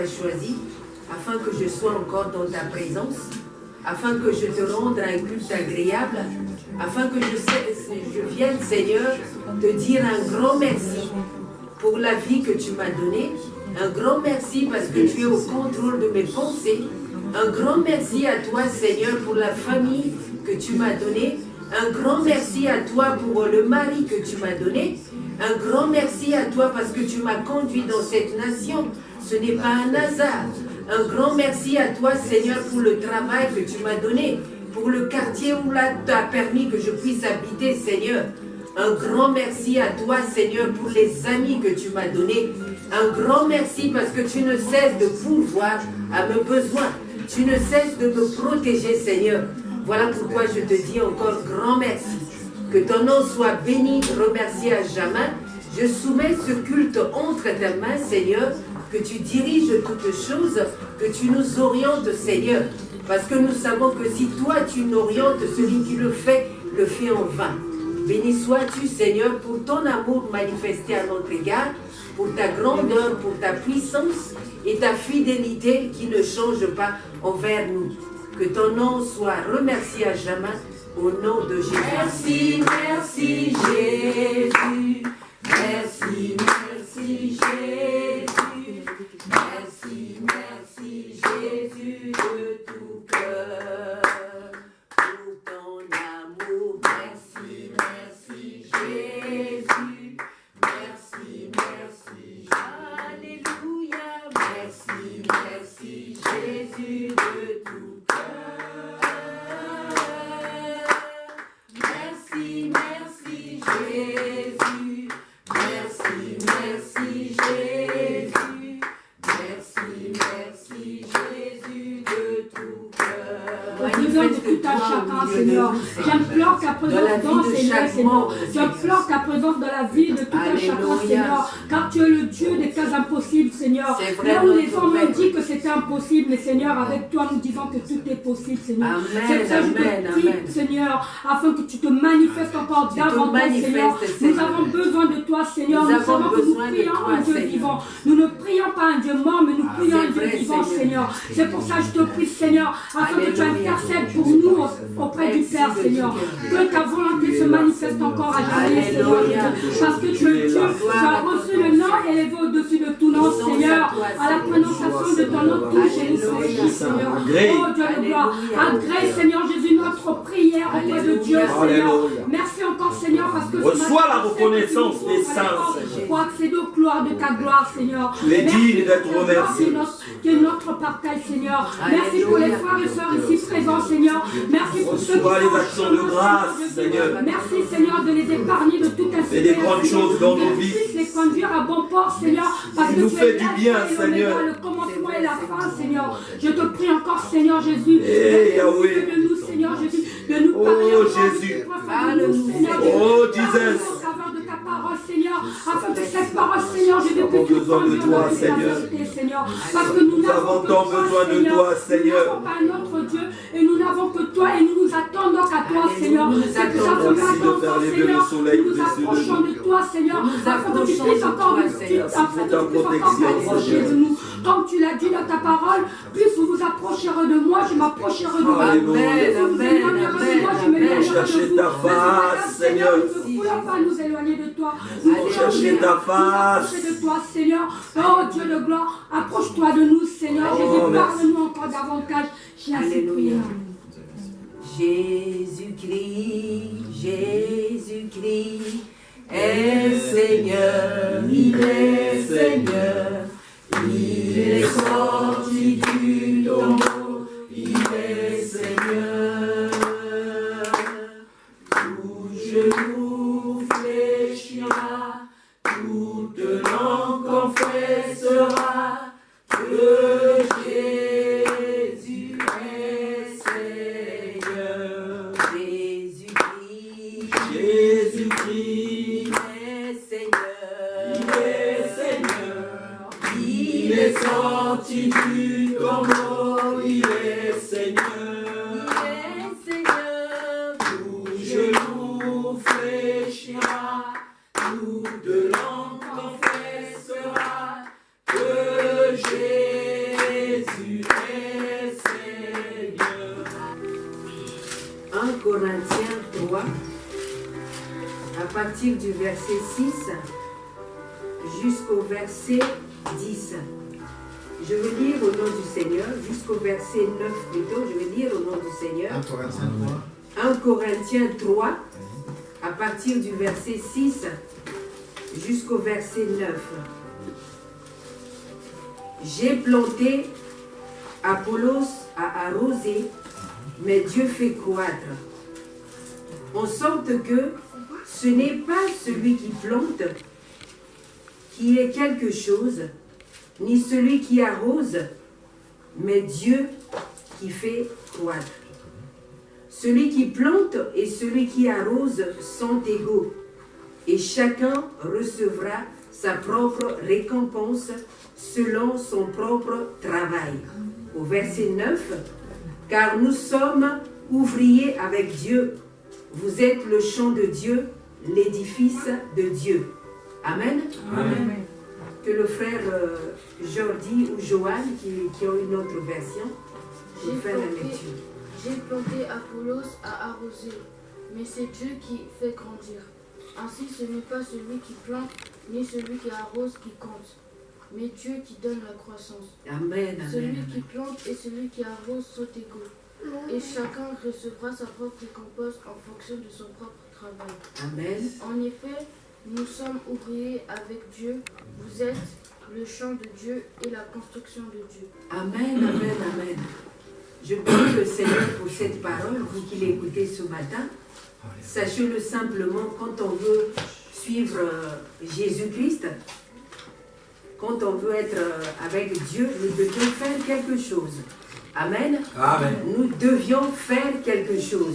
m'as choisi, afin que je sois encore dans ta présence, afin que je te rende un culte agréable, afin que je vienne, Seigneur, te dire un grand merci pour la vie que tu m'as donnée, un grand merci parce que tu es au contrôle de mes pensées, un grand merci à toi, Seigneur, pour la famille que tu m'as donnée, un grand merci à toi pour le mari que tu m'as donné, un grand merci à toi parce que tu m'as conduit dans cette nation, ce n'est pas un hasard. Un grand merci à toi, Seigneur, pour le travail que tu m'as donné, pour le quartier où tu as permis que je puisse habiter, Seigneur. Un grand merci à toi, Seigneur, pour les amis que tu m'as donnés. Un grand merci parce que tu ne cesses de pourvoir à mes besoins. Tu ne cesses de me protéger, Seigneur. Voilà pourquoi je te dis encore grand merci. Que ton nom soit béni, remercié à jamais. Je soumets ce culte entre tes mains, Seigneur, que tu diriges toutes choses, que tu nous orientes, Seigneur. Parce que nous savons que si toi tu n'orientes, celui qui le fait en vain. Béni sois-tu, Seigneur, pour ton amour manifesté à notre égard, pour ta grandeur, pour ta puissance et ta fidélité qui ne change pas envers nous. Que ton nom soit remercié à jamais, au nom de Jésus. Merci, merci Jésus. Merci, merci Jésus. Merci, merci Jésus de tout cœur. Pour ton amour, merci, merci Jésus. Merci, merci. Alléluia. Merci, merci Jésus de tout cœur. Merci, merci Jésus. Merci, merci Jésus. Merci, merci Jésus de tout cœur. Besoin de tout un chacun, Seigneur. J'implore ta présence dans ces lieux, Seigneur. J'implore ta présence dans la vie de tout un chacun, Seigneur. Car tu es le Dieu des cas impossibles, Seigneur. Là où les hommes ont dit que c'était impossible, mais Seigneur, avec toi, nous disons que tout est possible, Seigneur. C'est pour ça que je te prie, Seigneur, afin que tu te manifestes encore davantage, Seigneur. Nous avons besoin de toi, Seigneur. Nous savons que nous prions un Dieu vivant. Nous ne prions pas un Dieu mort, mais nous prions un Dieu vivant, Seigneur. C'est pour ça que je te prie, Seigneur, afin que tu intercèdes pour nous auprès du Père, Seigneur. Que ta volonté se manifeste encore à jamais, Seigneur. Parce que tu es Dieu, tu as reçu le nom élevé au-dessus de tout nom, Seigneur. À la prononciation de ton nom, tout Jésus, Seigneur. Oh Dieu de gloire. Agrée, Seigneur Jésus, notre prière auprès de Dieu, Seigneur. Merci encore, Seigneur, parce que reçois la reconnaissance des saints, pour accéder aux gloires de ta gloire, Seigneur. Tu es digne d'être remercié. Que notre partage, Seigneur. Merci pour les frères et sœurs ici présents, Seigneur. Merci pour ceux qui sont les actions de grâce, Seigneur. Merci, Seigneur, de les épargner de toute insécurité. Fais des grandes choses dans nos vies. Les conduire à bon port, Seigneur. Parce que nous tu fais es du bien, Seigneur. Le commencement et la fin, Seigneur. Je te prie encore, Seigneur Jésus. Yahweh. De nous, Seigneur Jésus. De nous parler. Oh Jésus. Oh Jesus. De ta parole, Seigneur, afin que cette parole, Seigneur, je veux que tu besoin de toi, Seigneur. Seigneur, parce que nous avons tant besoin de toi, Seigneur. Nous n'avons pas notre Dieu et nous n'avons que toi et nous nous attendons à toi, Seigneur. C'est que ça nous attend, Seigneur. Nous nous approchons de toi, Seigneur, afin que tu puisses encore approcher de nous. Comme tu l'as dit dans ta parole, plus vous vous approcherez de moi, je m'approcherai de vous. Plus vous vous éloignerez de moi, je m'éloignerai de vous. Ta face, Seigneur. Ne voulons pas nous éloigner de toi. Nous chercher ta face. De toi, Seigneur. Oh Dieu de gloire, approche-toi de nous, Seigneur. Jésus, parle-nous encore davantage. J'ai assez prié. Jésus-Christ, Jésus-Christ est Seigneur, il est Seigneur, il est sorti du tombeau, il est Seigneur. Tout genou fléchira, toute langue confessera que Jésus est Seigneur. Jésus-Christ est Seigneur. Il est Seigneur. Il est sorti du tombeau. Il est Seigneur. Il est Seigneur. Tout genou fléchira, toute langue confessera que Jésus Corinthiens 3, à partir du verset 6 jusqu'au verset 10. Je veux lire au nom du Seigneur, jusqu'au verset 9 plutôt, je vais lire au nom du Seigneur. 1 Corinthiens 3, à partir du verset 6 jusqu'au verset 9. J'ai planté, Apollos a arrosé, mais Dieu fait croître. En sorte que ce n'est pas celui qui plante qui est quelque chose, ni celui qui arrose, mais Dieu qui fait croître. Celui qui plante et celui qui arrose sont égaux, et chacun recevra sa propre récompense selon son propre travail. Au verset 9, car nous sommes ouvriers avec Dieu. Vous êtes le champ de Dieu, l'édifice de Dieu. Amen. Amen. Que le frère Jordi ou Joanne, qui ont une autre version, nous fassent la lecture. J'ai planté, Apollos a arrosé, mais c'est Dieu qui fait grandir. Ainsi, ce n'est pas celui qui plante, ni celui qui arrose qui compte, mais Dieu qui donne la croissance. Amen, amen. Celui qui plante et celui qui arrose sont égaux, et chacun recevra sa propre récompense en fonction de son propre travail. Amen. En effet, nous sommes ouvriers avec Dieu, vous êtes le champ de Dieu et la construction de Dieu. Amen, amen, amen. Je prie le Seigneur pour cette parole, vous qui l'écoutez ce matin. Sachez-le simplement, quand on veut suivre Jésus-Christ, quand on veut être avec Dieu, nous devions faire quelque chose. Amen. Amen. Nous devions faire quelque chose.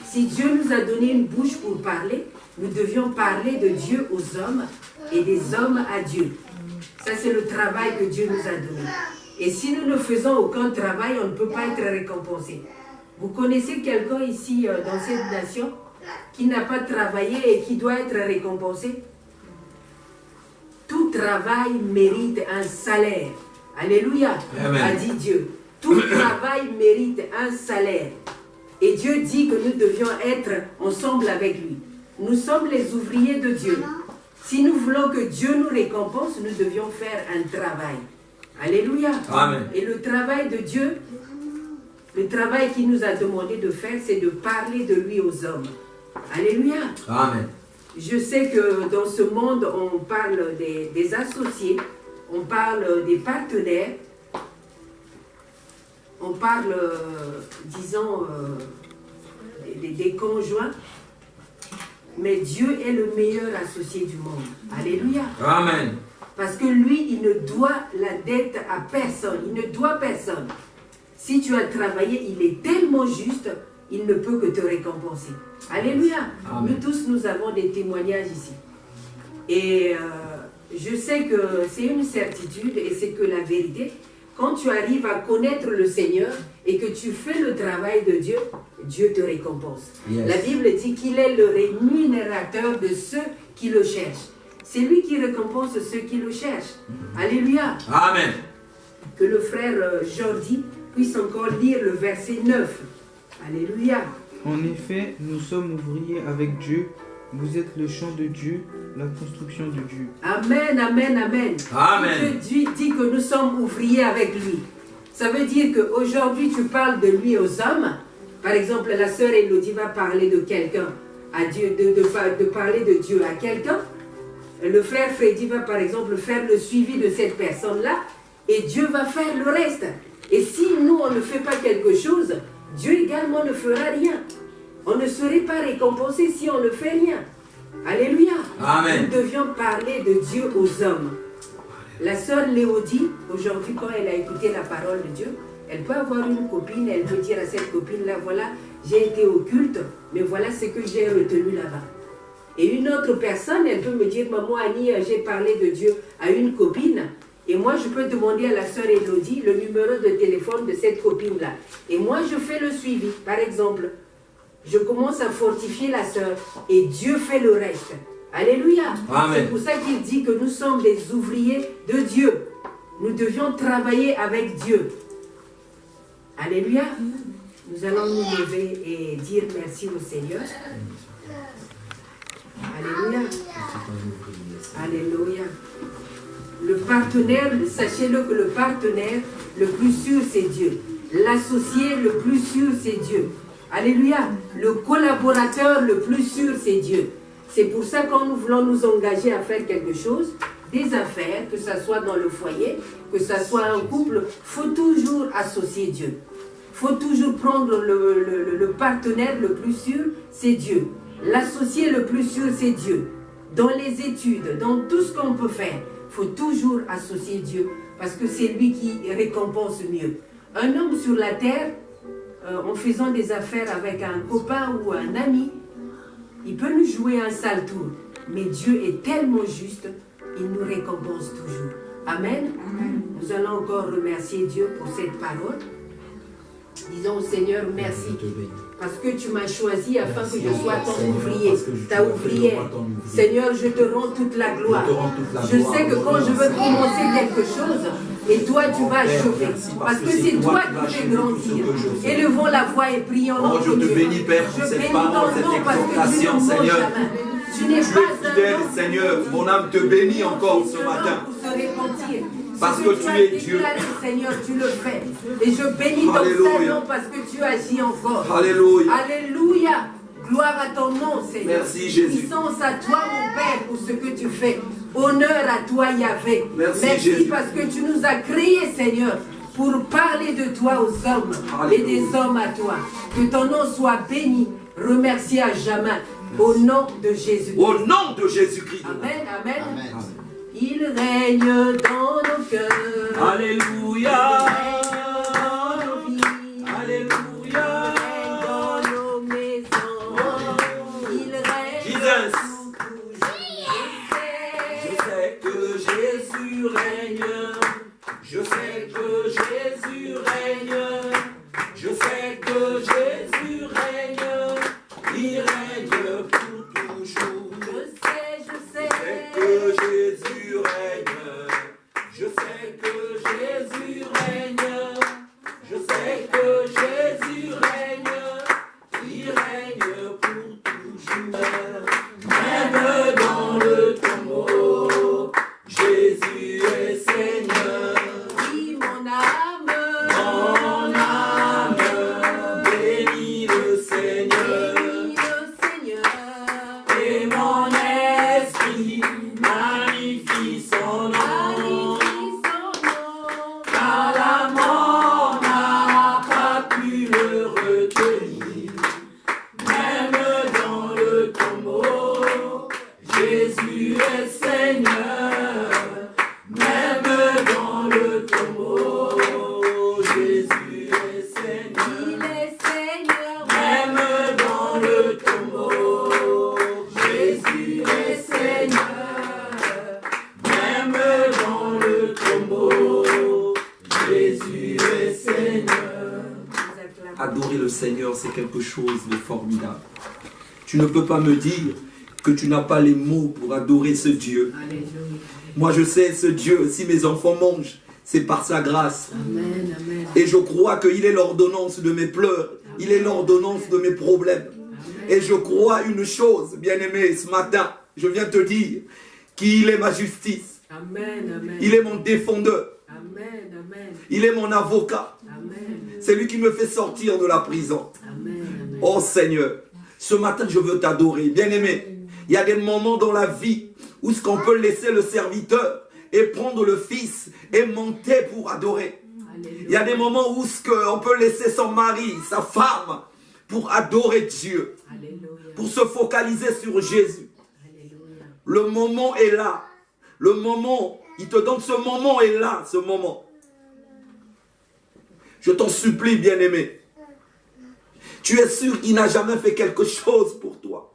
Si Dieu nous a donné une bouche pour parler, nous devions parler de Dieu aux hommes et des hommes à Dieu. Ça, c'est le travail que Dieu nous a donné. Et si nous ne faisons aucun travail, on ne peut pas être récompensé. Vous connaissez quelqu'un ici dans cette nation qui n'a pas travaillé et qui doit être récompensé? Tout travail mérite un salaire. Alléluia. Amen. A dit Dieu. Tout travail mérite un salaire. Et Dieu dit que nous devions être ensemble avec lui. Nous sommes les ouvriers de Dieu. Si nous voulons que Dieu nous récompense, nous devions faire un travail. Alléluia. Amen. Et le travail de Dieu, le travail qu'il nous a demandé de faire, c'est de parler de lui aux hommes. Alléluia. Amen. Je sais que dans ce monde, on parle des associés, on parle des partenaires, on parle, disons, des conjoints, mais Dieu est le meilleur associé du monde. Alléluia. Amen. Parce que lui, il ne doit la dette à personne, il ne doit personne. Si tu as travaillé, il est tellement juste, il ne peut que te récompenser. Alléluia. Amen. Nous tous, nous avons des témoignages ici. Et je sais que c'est une certitude et c'est que la vérité. Quand tu arrives à connaître le Seigneur et que tu fais le travail de Dieu, Dieu te récompense. Yes. La Bible dit qu'il est le rémunérateur de ceux qui le cherchent. C'est lui qui récompense ceux qui le cherchent. Alléluia. Amen. Que le frère Jordi puisse encore lire le verset 9. Alléluia. En effet, nous sommes ouvriers avec Dieu. Vous êtes le champ de Dieu, la construction de Dieu. Amen, amen, amen. Amen. Dieu dit que nous sommes ouvriers avec lui. Ça veut dire qu'aujourd'hui, tu parles de lui aux hommes. Par exemple, la sœur Elodie va parler de quelqu'un à Dieu, de parler de Dieu à quelqu'un. Le frère Freddy va, par exemple, faire le suivi de cette personne-là. Et Dieu va faire le reste. Et si nous, on ne fait pas quelque chose, Dieu également ne fera rien. On ne serait pas récompensé si on ne fait rien. Alléluia. Amen. Nous devions parler de Dieu aux hommes. La sœur Léodie, aujourd'hui, quand elle a écouté la parole de Dieu, elle peut avoir une copine, elle peut dire à cette copine-là, voilà, j'ai été au culte, mais voilà ce que j'ai retenu là-bas. Et une autre personne, elle peut me dire, maman Annie, j'ai parlé de Dieu à une copine, et moi je peux demander à la sœur Élodie le numéro de téléphone de cette copine-là. Et moi je fais le suivi, par exemple. Je commence à fortifier la sœur, et Dieu fait le reste. Alléluia. Amen. C'est pour ça qu'il dit que nous sommes des ouvriers de Dieu. Nous devions travailler avec Dieu. Alléluia. Nous allons nous lever et dire merci au Seigneur. Alléluia. Alléluia. Le partenaire, sachez-le que le partenaire le plus sûr, c'est Dieu. L'associé le plus sûr, c'est Dieu. Alléluia. Le collaborateur le plus sûr, c'est Dieu. C'est pour ça que quand nous voulons nous engager à faire quelque chose, des affaires, que ce soit dans le foyer, que ce soit un couple, il faut toujours associer Dieu. Il faut toujours prendre le partenaire le plus sûr, c'est Dieu. L'associé le plus sûr, c'est Dieu. Dans les études, dans tout ce qu'on peut faire, il faut toujours associer Dieu parce que c'est lui qui récompense mieux. Un homme sur la terre, en faisant des affaires avec un copain ou un ami, il peut nous jouer un sale tour. Mais Dieu est tellement juste, il nous récompense toujours. Amen. Amen. Nous allons encore remercier Dieu pour cette parole. Disons au Seigneur merci parce que tu m'as choisi afin que je sois ton ouvrier, ta ouvrière. Seigneur, je te rends toute la gloire. Je sais que quand je veux commencer quelque chose, et toi tu vas achever. Parce que c'est toi qui fais grandir. Élevons la voix et prions. Oh, je te bénis, Père, pour cette parole, cette exhortation, Seigneur. Tu n'es pas fidèle, Seigneur. Mon âme te bénit encore ce matin. Parce que tu es Dieu. Seigneur, tu le fais. Et je bénis ton Saint-Nom parce que tu agis encore. Alléluia. Alléluia. Gloire à ton nom, Seigneur. Merci, Jésus. Puissance à toi, mon Père, pour ce que tu fais. Honneur à toi, Yahvé. Merci Jésus. Parce que tu nous as créés, Seigneur, pour parler de toi aux hommes. Alléluia. Et des hommes à toi. Que ton nom soit béni, remercié à jamais. Au nom de Jésus-Christ. Au nom de Jésus-Christ. Amen, amen. Amen. Il règne dans nos cœurs. Alléluia. Alléluia. Dans nos maisons. Il règne. Jesus. Je sais que Jésus règne. Je sais que Jésus règne. Je sais que Jésus règne. Il règne pour toujours. Je sais que Jésus règne. Je sais que Jésus règne. Je sais que Jésus règne. Il règne pour toujours. Même dans le tombeau, Jésus est Seigneur. Oui, mon âme. Mon âme bénit le Seigneur. Et mon esprit magnifie son nom. Car la mort n'a pas pu le retenir. Même dans le tombeau, Jésus est Seigneur. Même dans le tombeau, Jésus est Seigneur. Il est Seigneur. Même dans le tombeau, Jésus est Seigneur. Même dans le tombeau, Jésus est Seigneur. Adorer le Seigneur, c'est quelque chose de formidable. Tu ne peux pas me dire que tu n'as pas les mots pour adorer ce Dieu. Alléluia. Moi, je sais, ce Dieu, si mes enfants mangent, c'est par sa grâce. Amen, amen. Et je crois qu'il est l'ordonnance de mes pleurs. Il est l'ordonnance de mes problèmes. Et je crois une chose, bien-aimé, ce matin, je viens te dire qu'il est ma justice. Amen, amen. Il est mon défendeur. Amen, amen. Il est mon avocat. Amen. C'est lui qui me fait sortir de la prison. Amen, amen. Oh Seigneur, ce matin je veux t'adorer. Bien-aimé, il y a des moments dans la vie où ce qu'on peut laisser le serviteur et prendre le fils et monter pour adorer. Alléluia. Il y a des moments où on peut laisser son mari, sa femme, pour adorer Dieu. Alléluia. Pour se focaliser sur Jésus. Alléluia. Le moment est là. Le moment, il te donne ce moment est là, ce moment. Je t'en supplie, bien-aimé. Tu es sûr qu'il n'a jamais fait quelque chose pour toi.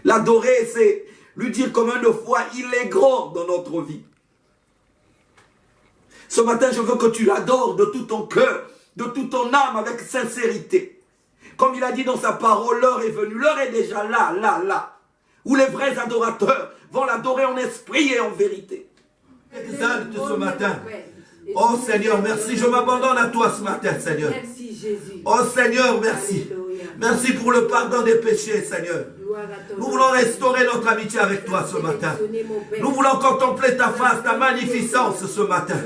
L'adorer, c'est lui dire combien de fois il est grand dans notre vie. Ce matin, je veux que tu l'adores de tout ton cœur, de toute ton âme, avec sincérité. Comme il a dit dans sa parole, l'heure est venue. L'heure est déjà là, là, là. Où les vrais adorateurs vont l'adorer en esprit et en vérité. Exalte ce matin. Oh Seigneur, merci. Je m'abandonne à toi ce matin, Seigneur. Merci Jésus. Oh Seigneur, merci. Alléluia. Merci pour le pardon des péchés, Seigneur. Gloire à ton Nous nom. voulons restaurer notre amitié avec toi ce matin. Sélectionner mon Père. Nous voulons contempler ta face, ta magnificence ce matin.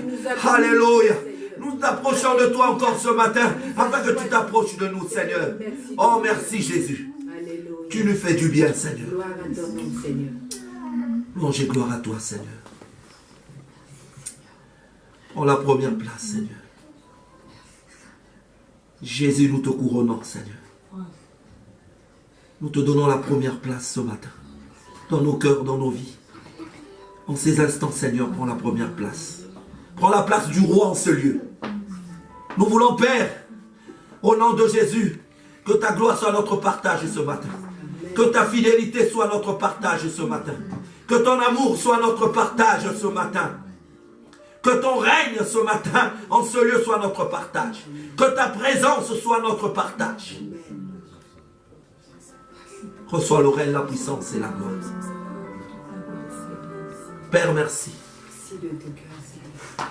Alléluia. Nous nous approchons de toi encore ce matin afin que tu t'approches de nous, Seigneur. Oh, merci Jésus. Alléluia. Tu nous fais du bien, Seigneur. Gloire à ton nom, Seigneur. Louange et gloire à toi, Seigneur. En la première place, Seigneur. Jésus, nous te couronnons, Seigneur. Nous te donnons la première place ce matin. Dans nos cœurs, dans nos vies. En ces instants, Seigneur, prends la première place. Prends la place du roi en ce lieu. Nous voulons, Père, au nom de Jésus, que ta gloire soit notre partage ce matin. Que ta fidélité soit notre partage ce matin. Que ton amour soit notre partage ce matin. Que ton règne ce matin en ce lieu soit notre partage. Que ta présence soit notre partage. Reçois le règne, la puissance et la gloire. Père, merci. Merci de ton cœur, Seigneur.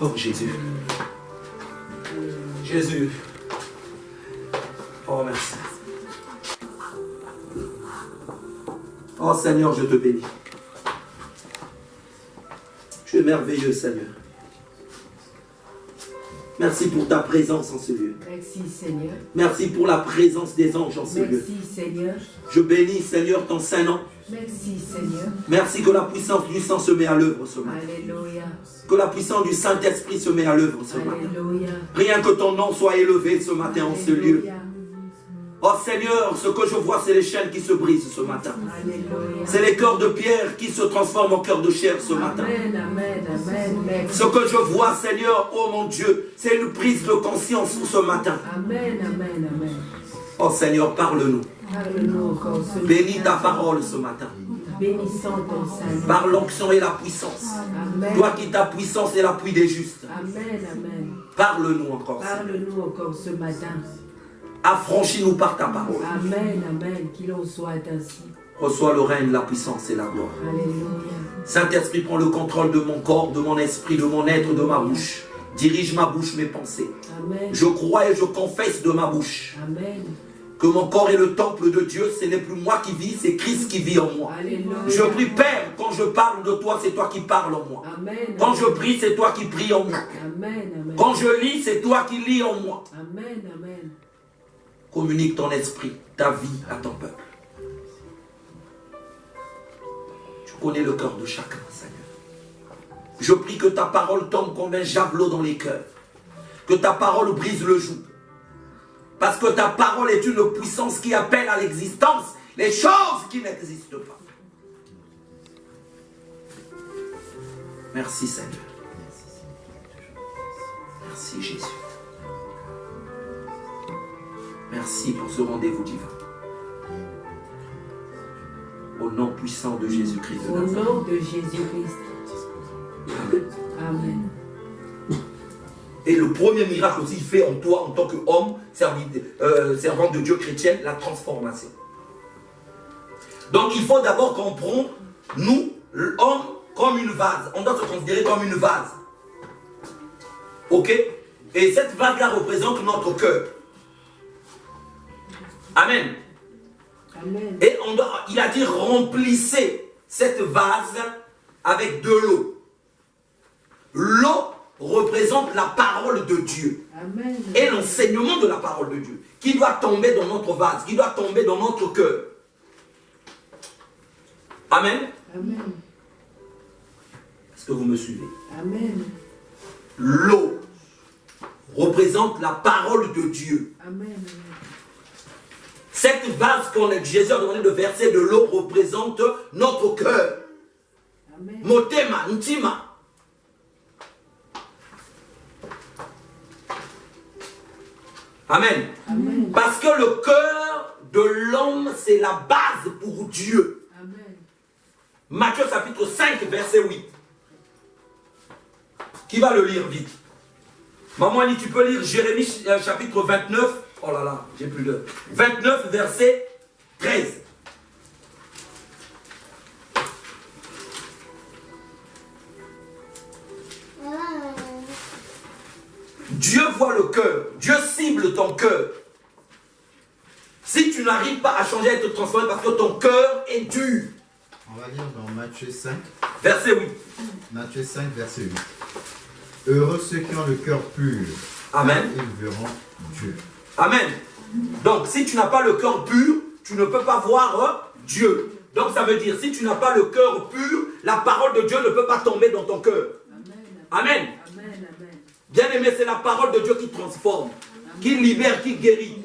Oh Jésus. Jésus. Oh merci. Oh Seigneur, je te bénis. Tu es merveilleux, Seigneur. Merci pour ta présence en ce lieu. Merci, Seigneur. Merci pour la présence des anges en ce lieu. Merci, Seigneur. Je bénis, Seigneur, ton saint nom. Merci, Seigneur. Merci que la puissance du sang se met à l'œuvre ce matin. Alléluia. Que la puissance du Saint-Esprit se met à l'œuvre ce matin. Alléluia. Rien que ton nom soit élevé ce matin en ce lieu. Alléluia. Oh Seigneur, ce que je vois, c'est les chaînes qui se brisent ce matin. Alléluia. C'est les cœurs de pierre qui se transforment en cœurs de chair ce matin. Amen, amen, amen. Merci. Ce que je vois, Seigneur, oh mon Dieu, c'est une prise de conscience ce matin. Amen, amen, amen. Oh Seigneur, parle-nous. Parle-nous encore ce Bénis matin. ta parole ce matin. Bénissons ton Saint. Par l'onction et la puissance. Amen. Toi qui ta puissance est l'appui des justes. Amen, amen. Parle-nous encore. Seigneur. Parle-nous encore ce matin. Affranchis-nous par ta parole. Amen, amen. Qu'il en soit ainsi. Reçois le règne, la puissance et la gloire. Alléluia. Saint-Esprit, prends le contrôle de mon corps, de mon esprit, de mon être, de ma bouche. Dirige ma bouche, mes pensées. Amen. Je crois et je confesse de ma bouche Amen. que mon corps est le temple de Dieu. Ce n'est plus moi qui vis, c'est Christ qui vit en moi. Alléluia. Je prie, Père, quand je parle de toi, c'est toi qui parles en moi. Amen. Quand je prie, c'est toi qui pries en moi. Amen, amen. Quand je lis, c'est toi qui lis en moi. Amen, amen. Communique ton esprit, ta vie à ton peuple. Tu connais le cœur de chacun, Seigneur. Je prie que ta parole tombe comme un javelot dans les cœurs. Que ta parole brise le joug. Parce que ta parole est une puissance qui appelle à l'existence les choses qui n'existent pas. Merci, Seigneur. Merci, Jésus. Merci pour ce rendez-vous divin. Au nom puissant de Jésus-Christ de Au Nazareth. nom de Jésus-Christ. Amen. Et le premier miracle aussi fait en toi, en tant qu'homme, servant de Dieu chrétien, la transformation. Donc il faut d'abord comprendre, nous, l'homme, comme une vase. On doit se considérer comme une vase. Ok? Et cette vase-là représente notre cœur. Amen. Amen. Et il a dit remplissez cette vase avec de l'eau. L'eau représente la parole de Dieu. Amen. Et l'enseignement de la parole de Dieu qui doit tomber dans notre vase, qui doit tomber dans notre cœur. Amen. Amen. Est-ce que vous me suivez? Amen. L'eau représente la parole de Dieu. Amen. Cette vase que Jésus a demandé de verser de l'eau représente notre cœur. Amen. Motema, ntima. Amen. Amen. Parce que le cœur de l'homme, c'est la base pour Dieu. Amen. Matthieu chapitre 5, verset 8. Qui va le lire vite? Maman Annie, tu peux lire Jérémie chapitre 29. Oh là là, j'ai plus d'heure. 29, verset 13. Dieu voit le cœur. Dieu cible ton cœur. Si tu n'arrives pas à changer et te transformer parce que ton cœur est dur. On va lire dans Matthieu 5. Verset 8. Matthieu 5, verset 8. Heureux ceux qui ont le cœur pur. Amen. Car ils verront Dieu. Amen. Donc, si tu n'as pas le cœur pur, tu ne peux pas voir Dieu. Donc, ça veut dire, si tu n'as pas le cœur pur, la parole de Dieu ne peut pas tomber dans ton cœur. Amen. Bien aimé, c'est la parole de Dieu qui transforme, qui libère, qui guérit.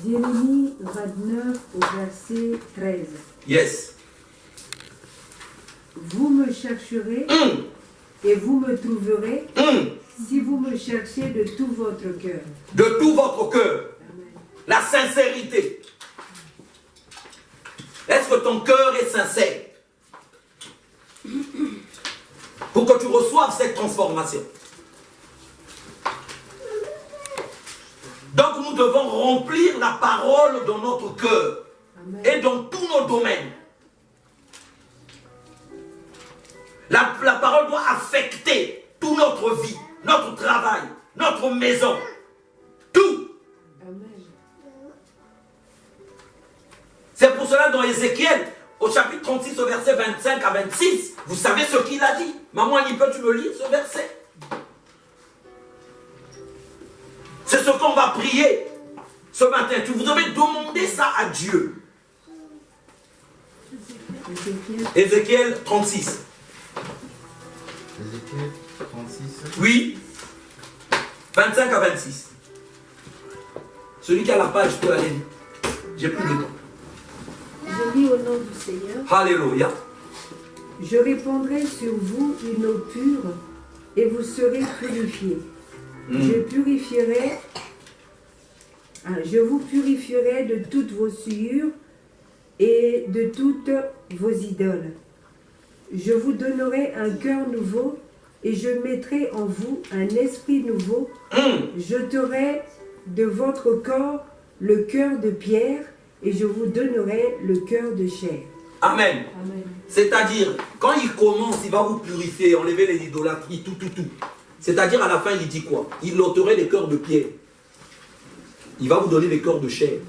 Jérémie 29 au verset 13. Yes. Vous me chercherez et vous me trouverez si vous me cherchez de tout votre cœur. De tout votre cœur. La sincérité. Est-ce que ton cœur est sincère? Pour que tu reçoives cette transformation. Donc nous devons remplir la parole dans notre cœur. Et dans tous nos domaines. La parole doit affecter toute notre vie, notre travail, notre maison. Tout. C'est pour cela dans Ézéchiel, au chapitre 36, au verset 25 à 26, vous savez ce qu'il a dit. Maman, tu me lire ce verset? C'est ce qu'on va prier ce matin. Vous devez demander ça à Dieu. Ézéchiel 36. Ézéchiel 36. Oui. 25 à 26. Celui qui a la page peut aller. J'ai plus de temps. Je lis au nom du Seigneur. Alléluia. Je répandrai sur vous une eau pure et vous serez purifiés. Je vous purifierai de toutes vos souillures et de toutes vos idoles. Je vous donnerai un cœur nouveau et je mettrai en vous un esprit nouveau. J'ôterai de votre corps le cœur de pierre et je vous donnerai le cœur de chair. Amen. C'est-à-dire, quand il commence, il va vous purifier, enlever les idolâtries, tout. C'est-à-dire, à la fin, il dit quoi? Il ôterait les cœurs de pierre. Il va vous donner les cœurs de chair.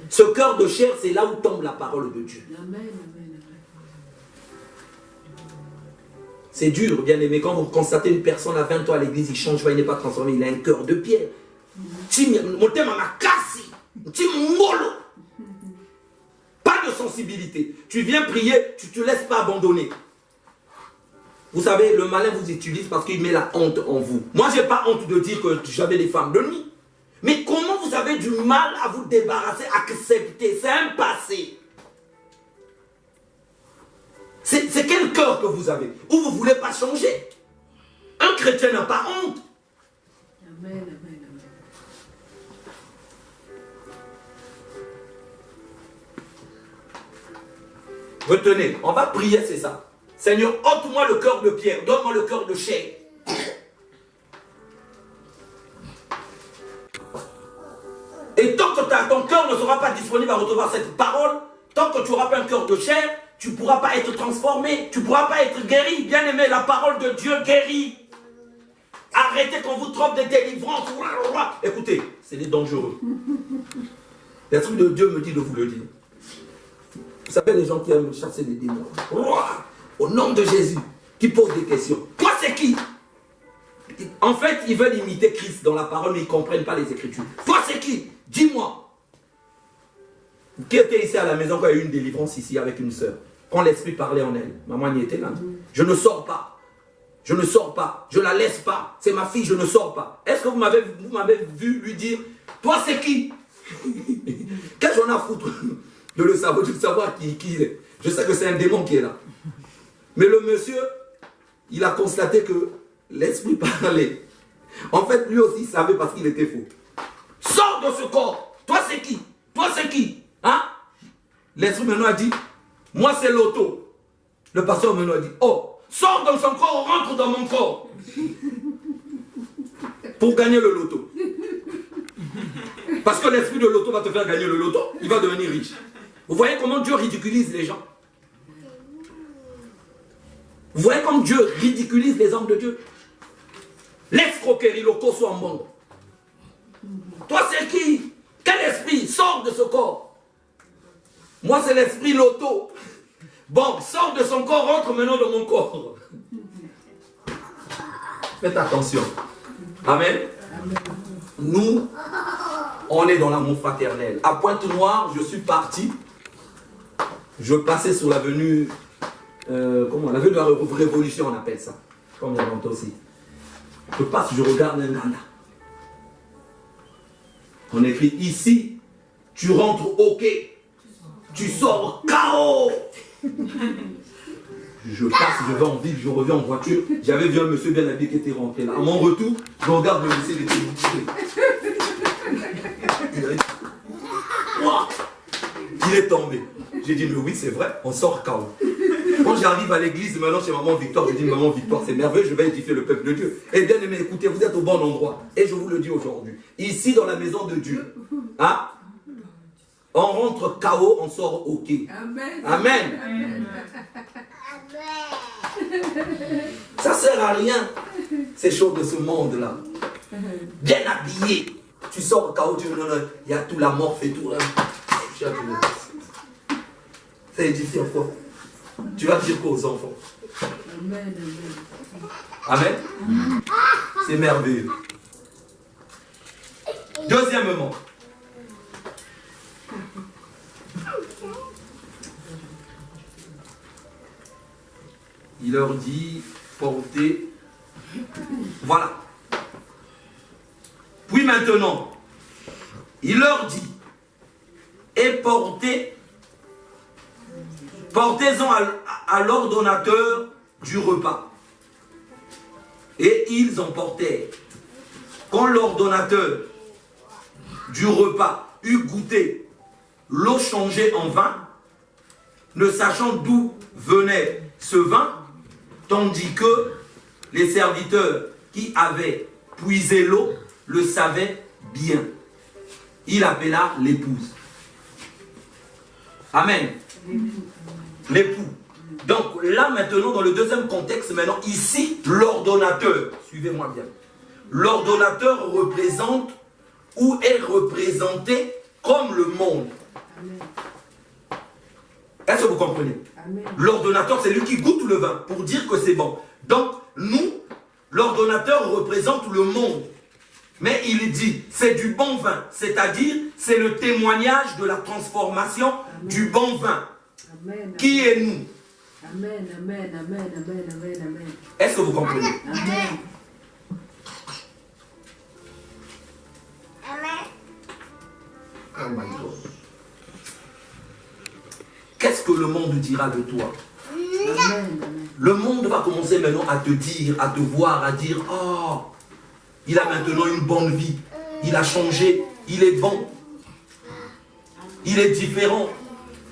Ce cœur de chair, c'est là où tombe la parole de Dieu. C'est dur, bien aimé, quand vous constatez une personne à 20 ans à l'église, il change pas, il n'est pas transformé, il a un cœur de pierre. Pas de sensibilité. Tu viens prier, tu ne te laisses pas abandonner. Vous savez, le malin vous utilise parce qu'il met la honte en vous. Moi, je n'ai pas honte de dire que j'avais des femmes de nuit. Mais comment vous avez du mal à vous débarrasser, accepter? C'est un passé. C'est quel cœur que vous avez? Ou vous ne voulez pas changer? Un chrétien n'a pas honte. Amen. Retenez, on va prier, c'est ça. Seigneur, ôte-moi le cœur de pierre, donne-moi le cœur de chair. Et tant que ton cœur ne sera pas disponible à recevoir cette parole, tant que tu n'auras pas un cœur de chair, tu ne pourras pas être transformé, tu ne pourras pas être guéri. Bien aimé, la parole de Dieu guérit. Arrêtez qu'on vous trompe des délivrances. Écoutez, c'est des dangereux. L'Esprit de Dieu me dit de vous le dire. Vous savez, les gens qui aiment chasser les démons. Au nom de Jésus, qui posent des questions. Toi, c'est qui? En fait, ils veulent imiter Christ dans la parole, mais ils ne comprennent pas les Écritures. Toi, c'est qui? Dis-moi. Qui était ici à la maison quand il y a eu une délivrance ici avec une sœur? Quand l'Esprit parlait en elle. Maman y était là. Je ne sors pas. Je ne sors pas. Je ne la laisse pas. C'est ma fille, je ne sors pas. Est-ce que vous m'avez vu lui dire, toi, c'est qui? Qu'est-ce que j'en ai à foutre de le savoir qui il est? Je sais que c'est un démon qui est là. Mais le monsieur, il a constaté que l'Esprit parlait. En fait, lui aussi, il savait parce qu'il était faux. Sors de ce corps. Toi, c'est qui? Toi, c'est qui? Hein? L'Esprit maintenant a dit, moi, c'est l'auto. Le pasteur maintenant a dit, oh, sors dans son corps, rentre dans mon corps. Pour gagner le loto. Parce que l'esprit de l'auto va te faire gagner le loto. Il va devenir riche. Vous voyez comment Dieu ridiculise les gens? Vous voyez comme Dieu ridiculise les hommes de Dieu. L'escroquerie, le cosso en monde. Toi, c'est qui? Quel esprit sort de ce corps? Moi, c'est l'esprit loto. Bon, sort de son corps, rentre maintenant dans mon corps. Faites attention. Amen. Nous, on est dans l'amour fraternel. À Pointe-Noire, je suis parti. Je passais sur l'avenue, l'avenue de la Révolution, on appelle ça. Comme il y a longtemps aussi. Je passe, je regarde un nana. On écrit ici, tu rentres OK, tu sors KO. Je passe, je vais en ville, je reviens en voiture. J'avais vu un monsieur bien habillé qui était rentré là. À mon retour, je regarde le monsieur, il était il est tombé. J'ai dit, mais oui, c'est vrai, on sort KO. Quand j'arrive à l'église, maintenant chez Maman Victoire, je dis, Maman Victoire, c'est merveilleux, je vais édifier le peuple de Dieu. Et bien aimé, écoutez, vous êtes au bon endroit. Et je vous le dis aujourd'hui. Ici, dans la maison de Dieu, hein, on rentre KO, on sort OK. Amen. Amen. Amen. Ça sert à rien, ces choses de ce monde-là. Bien habillé, tu sors KO, tu dis, non, il y a tout, la mort fait tout. C'est édifiant quoi? Tu vas dire quoi aux enfants? Amen. Amen. Amen. C'est merveilleux. Deuxièmement, il leur dit portez. Voilà. Puis maintenant, il leur dit et portez-en à l'ordonnateur du repas. Et ils emportèrent. Quand l'ordonnateur du repas eut goûté l'eau changée en vin, ne sachant d'où venait ce vin, tandis que les serviteurs qui avaient puisé l'eau le savaient bien. Il appela l'épouse. Amen. L'époux. Donc là maintenant, dans le deuxième contexte, maintenant ici, l'ordonnateur, suivez-moi bien, l'ordonnateur représente ou est représenté comme le monde. Est-ce que vous comprenez? L'ordonnateur, c'est lui qui goûte le vin pour dire que c'est bon. Donc nous, l'ordonnateur représente le monde. Mais il dit, c'est du bon vin, c'est-à-dire, c'est le témoignage de la transformation du bon vin. Amen. Qui est nous? Amen, amen, amen, amen, amen, amen. Est-ce que vous comprenez? Amen. Oh my God. Qu'est-ce que le monde dira de toi? Amen. Le monde va commencer maintenant à te dire, à te voir, à dire, oh, il a maintenant une bonne vie, il a changé, il est bon, il est différent,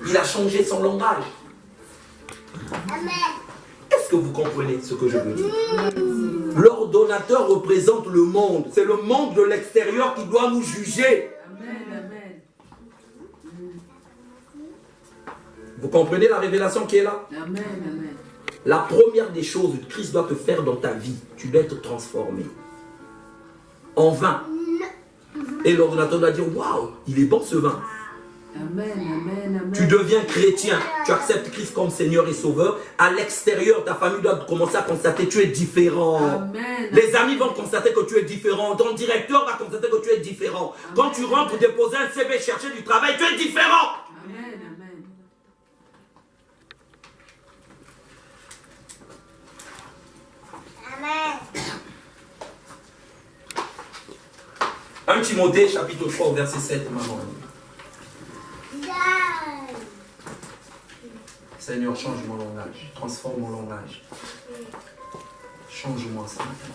il a changé son langage. Est-ce que vous comprenez ce que je veux dire? L'ordonnateur représente le monde, c'est le monde de l'extérieur qui doit nous juger. Vous comprenez la révélation qui est là? Amen, amen. La première des choses que Christ doit te faire dans ta vie, tu dois être transformé en vin. Et l'ordonnateur doit dire, waouh, il est bon ce vin. Amen, amen, amen. Tu deviens chrétien, tu acceptes Christ comme Seigneur et Sauveur. À l'extérieur, ta famille doit commencer à constater que tu es différent. Amen. Les amis vont constater que tu es différent. Ton directeur va constater que tu es différent. Amen. Quand tu rentres déposer un CV, chercher du travail, tu es différent. Amen, amen. Amen. 1 Timothée chapitre 3 verset 7, maman. Seigneur, change mon langage, transforme mon langage. Change-moi ce matin.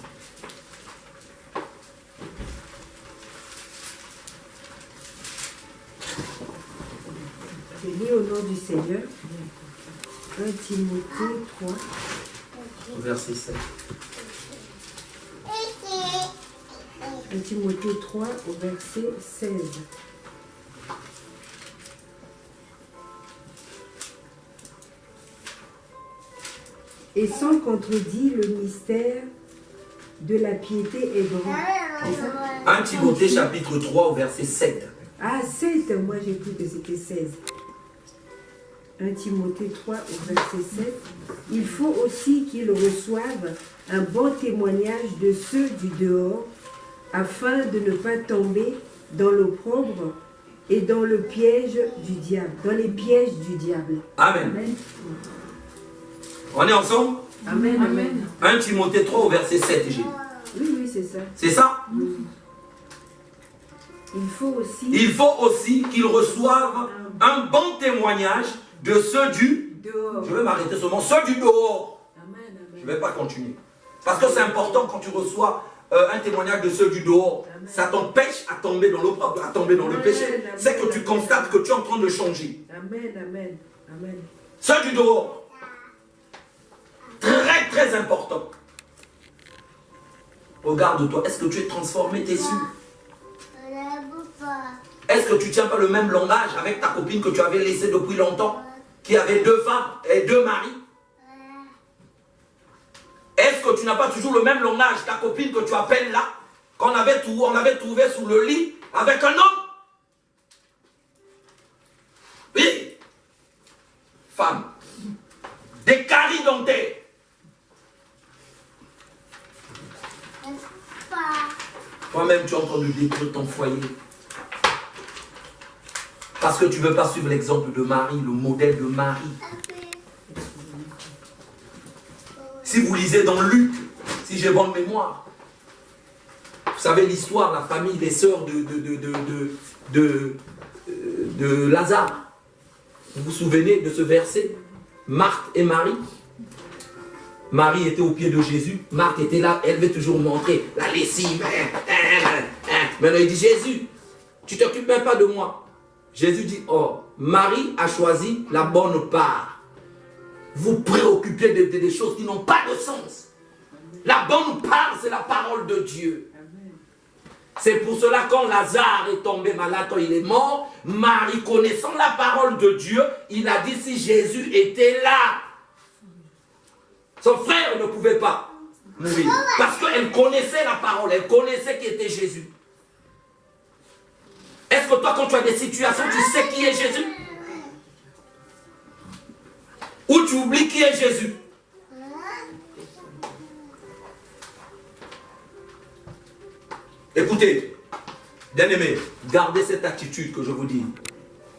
Je lis au nom du Seigneur. 1 Timothée 3. Verset 7. 1 Timothée 3 au verset 16. et sans contredit, le mystère de la piété est grand. 1 Timothée chapitre 3 au verset 7. Ah, 7, moi j'ai cru que c'était 16. 1 Timothée 3 au verset 7. Il faut aussi qu'ils reçoivent un bon témoignage de ceux du dehors, afin de ne pas tomber dans l'opprobre et dans le piège du diable, dans les pièges du diable. Amen. Amen. On est ensemble? Amen. Amen. 1 Timothée 3 au verset 7, j'ai dit. Oui, c'est ça. C'est ça? Il faut aussi qu'ils reçoivent un bon témoignage de ceux du dehors. Je vais m'arrêter seulement, ceux du dehors. Amen. Je ne vais pas continuer. Parce que c'est important quand tu reçois un témoignage de ceux du dehors. Amen. Ça t'empêche à tomber dans l'opprobre, à tomber dans le péché. Amen. C'est que tu constates que tu es en train de changer. Amen. Ceux du dehors. Très très important. Regarde-toi, est-ce que tu es transformé, t'es sûr? Est-ce que tu ne tiens pas le même langage avec ta copine que tu avais laissée depuis longtemps, qui avait 2 femmes et 2 maris? Est-ce que tu n'as pas toujours le même langage, ta copine que tu appelles là, qu'on avait trouvé sous le lit avec un homme? Oui. Femme. Des caries dentaires. Toi-même, tu es en train de détruire ton foyer. Parce que tu ne veux pas suivre l'exemple de Marie, le modèle de Marie. Si vous lisez dans Luc, si j'ai bonne mémoire, vous savez l'histoire, la famille, les sœurs de Lazare. Vous vous souvenez de ce verset? Marthe et Marie. Marie était au pied de Jésus. Marthe était là, elle veut toujours montrer la lessive. Maintenant il dit, Jésus, tu ne t'occupes même pas de moi. Jésus dit, oh, Marie a choisi la bonne part. Vous préoccupez des choses qui n'ont pas de sens. La bonne part, c'est la parole de Dieu. C'est pour cela quand Lazare est tombé malade, quand il est mort, Marie, connaissant la parole de Dieu, il a dit, si Jésus était là, son frère ne pouvait pas mourir. Parce qu'elle connaissait la parole, elle connaissait qui était Jésus. Est-ce que toi, quand tu as des situations, tu sais qui est Jésus? Ou tu oublies qui est Jésus? Écoutez, bien-aimés, gardez cette attitude que je vous dis.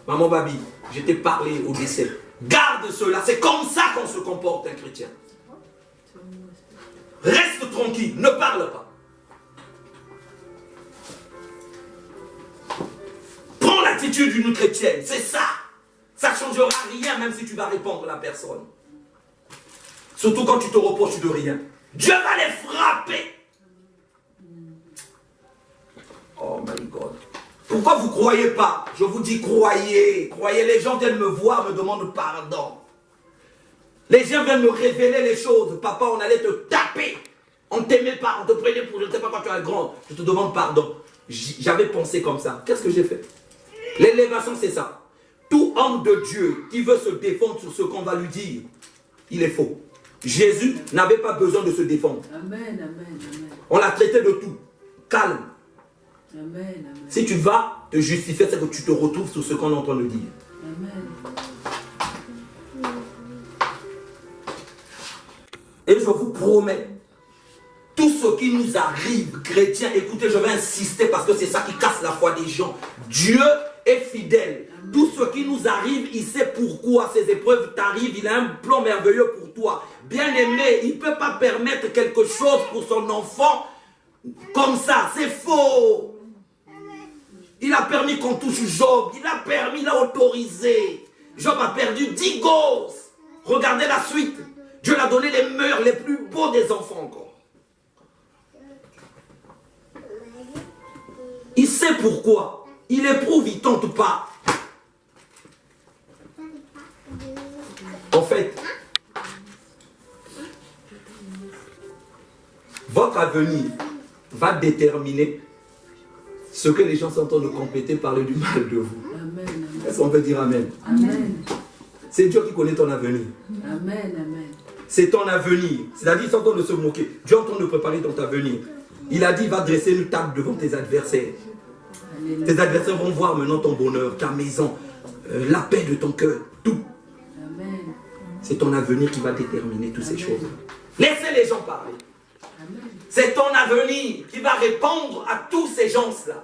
Maman Babi, je t'ai parlé au décès. Garde cela, c'est comme ça qu'on se comporte un chrétien. Reste tranquille, ne parle pas. Prends l'attitude d'une chrétienne, c'est ça. Ça ne changera rien même si tu vas répondre à la personne. Surtout quand tu te reproches de rien. Dieu va les frapper. Oh my God. Pourquoi vous ne croyez pas? Je vous dis croyez. Croyez, les gens viennent me voir, me demandent pardon. Les gens viennent me révéler les choses. Papa, on allait te taper. On ne t'aimait pas, on te prenait pour je ne sais pas quand tu es grand. Je te demande pardon. J'avais pensé comme ça. Qu'est-ce que j'ai fait? L'élévation, c'est ça. Tout homme de Dieu qui veut se défendre sur ce qu'on va lui dire, il est faux. Jésus n'avait pas besoin de se défendre. Amen. On l'a traité de tout. Calme. Amen. Si tu vas te justifier, c'est que tu te retrouves sur ce qu'on est en train de dire. Amen. Et je vous promets, tout ce qui nous arrive, chrétiens, écoutez, je vais insister parce que c'est ça qui casse la foi des gens. Dieu est fidèle. Tout ce qui nous arrive, il sait pourquoi ces épreuves t'arrivent. Il a un plan merveilleux pour toi. Bien-aimé, il ne peut pas permettre quelque chose pour son enfant comme ça. C'est faux. Il a permis qu'on touche Job. Il a permis, il a autorisé. Job a perdu 10 gosses. Regardez la suite. Dieu l'a donné les mœurs les plus beaux des enfants encore. Il sait pourquoi. Il éprouve, il ne tente pas. En fait, votre avenir va déterminer ce que les gens sont en train de compléter, parler du mal de vous. Est-ce qu'on peut dire Amen? Amen. C'est Dieu qui connaît ton avenir. Amen. c'est ton avenir. C'est-à-dire, sans de se moquer. Dieu est en train de préparer ton avenir. Il a dit, va dresser une table devant tes adversaires. Tes adversaires vont voir maintenant ton bonheur, ta maison, la paix de ton cœur, tout. C'est ton avenir qui va déterminer toutes ces choses. Laissez les gens parler. C'est ton avenir qui va répondre à tous ces gens-là.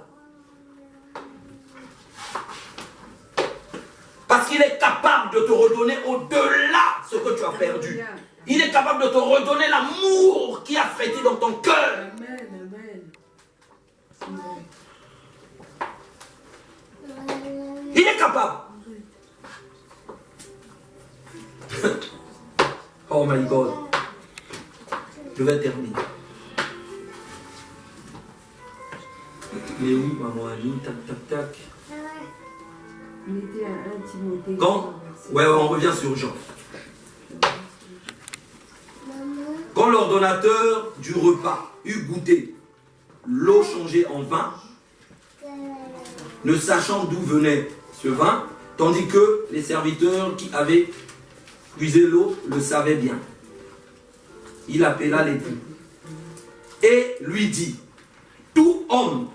Parce qu'il est capable de te redonner au-delà ce que tu as perdu. Il est capable de te redonner l'amour qui a fréti dans ton cœur. Il est capable. Oh my God. Je vais terminer. Il est où, maman Annie? Tac, tac, tac. On était à 1 Timothée. Quand, ouais, on revient sur Jean. Quand l'ordonnateur du repas eut goûté l'eau changée en vin, ne sachant d'où venait ce vin, tandis que les serviteurs qui avaient puisé l'eau le savaient bien, il appela l'époux et lui dit, tout homme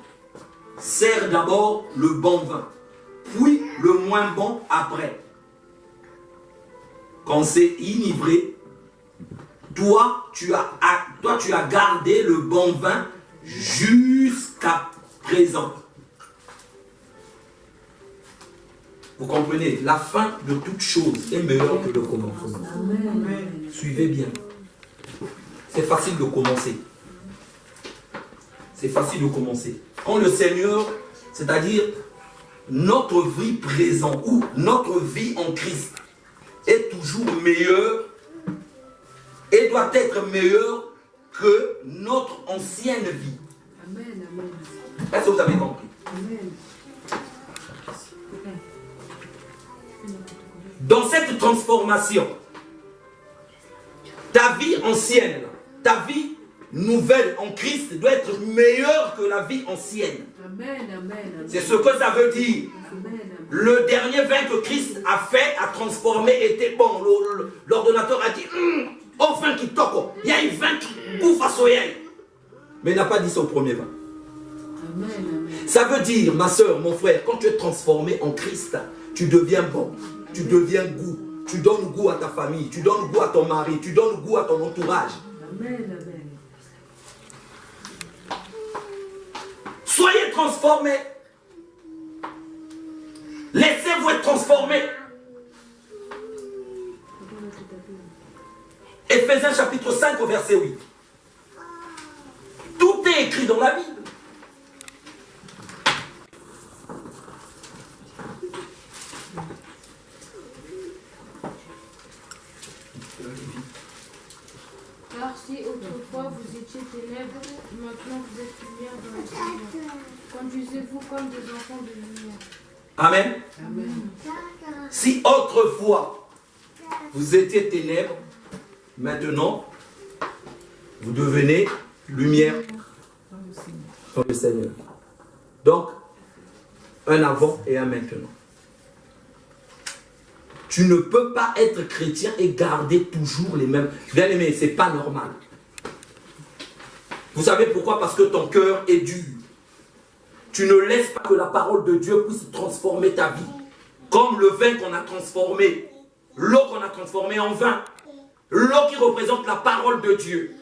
sert d'abord le bon vin, puis le moins bon après. Quand c'est enivré, toi tu as gardé le bon vin jusqu'à présent. Vous comprenez, la fin de toute chose est meilleure que le commencement. Suivez bien. C'est facile de commencer. C'est facile de commencer. Quand le Seigneur, c'est-à-dire notre vie présente ou notre vie en Christ est toujours meilleure et doit être meilleure que notre ancienne vie. Amen, amen. Est-ce que vous avez compris? Amen. Dans cette transformation, ta vie ancienne, ta vie nouvelle en Christ doit être meilleure que la vie ancienne. Amen, amen, amen. C'est ce que ça veut dire. Amen, amen. Le dernier vin que Christ a fait, a transformé, était bon. L'ordonnateur a dit, au vin qui toque, il y a un vin qui bouffe à soyer. Mais il n'a pas dit ça au premier vin. Amen, amen. Ça veut dire, ma soeur, mon frère, quand tu es transformé en Christ, tu deviens bon, tu deviens goût, tu donnes goût à ta famille, tu donnes goût à ton mari, tu donnes goût à ton entourage. Amen, amen. Soyez transformés. Laissez-vous être transformés. Éphésiens chapitre 5 au verset 8. Tout est écrit dans la Bible. Car si autrefois vous étiez ténèbres, maintenant vous êtes lumière dans le Seigneur. Conduisez-vous comme des enfants de lumière. Amen. Amen. Si autrefois vous étiez ténèbres, maintenant vous devenez lumière dans le Seigneur. Donc, un avant et un maintenant. Tu ne peux pas être chrétien et garder toujours les mêmes. Bien aimé, ce n'est pas normal. Vous savez pourquoi? Parce que ton cœur est dur. Tu ne laisses pas que la parole de Dieu puisse transformer ta vie. Comme le vin qu'on a transformé, l'eau qu'on a transformée en vin. L'eau qui représente la parole de Dieu.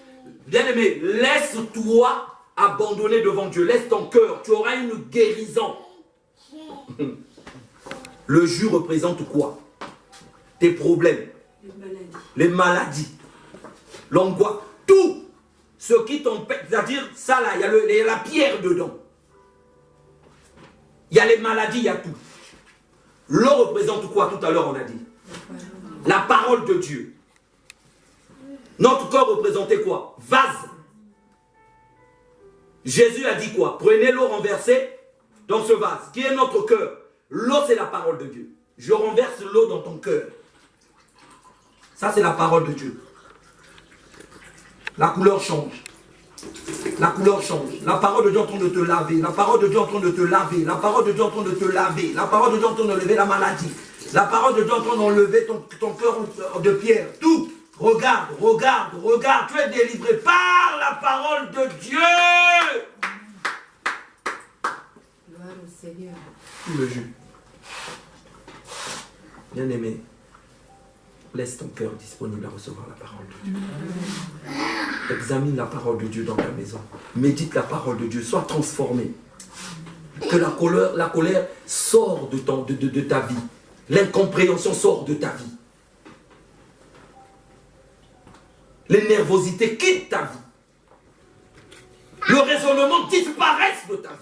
Bien aimé, laisse-toi abandonner devant Dieu. Laisse ton cœur. Tu auras une guérison. Le jus représente quoi? Tes problèmes, les maladies, l'angoisse, tout ce qui t'empêche, c'est-à-dire ça là, il y a la pierre dedans. Il y a les maladies, il y a tout. L'eau représente quoi? Tout à l'heure on a dit la parole de Dieu. Notre corps représentait quoi? Vase. Jésus a dit quoi? Prenez l'eau renversée dans ce vase, qui est notre cœur. L'eau c'est la parole de Dieu. Je renverse l'eau dans ton cœur. Ça, c'est la parole de Dieu. La couleur change. La couleur change. La parole de Dieu est en train de te laver. La parole de Dieu est en train de te laver. La parole de Dieu est en train de te laver. La parole de Dieu est en train d'enlever la maladie. La parole de Dieu est en train d'enlever ton cœur de pierre. Tout. Regarde, regarde, regarde, tu es délivré par la parole de Dieu. Gloire au Seigneur. Tout le jus. Bien-aimé, laisse ton cœur disponible à recevoir la parole de Dieu. Examine la parole de Dieu dans ta maison. Médite la parole de Dieu. Sois transformé. Que la colère sort de ta vie. L'incompréhension sort de ta vie. Les nervosités quittent ta vie. Le raisonnement disparaisse de ta vie.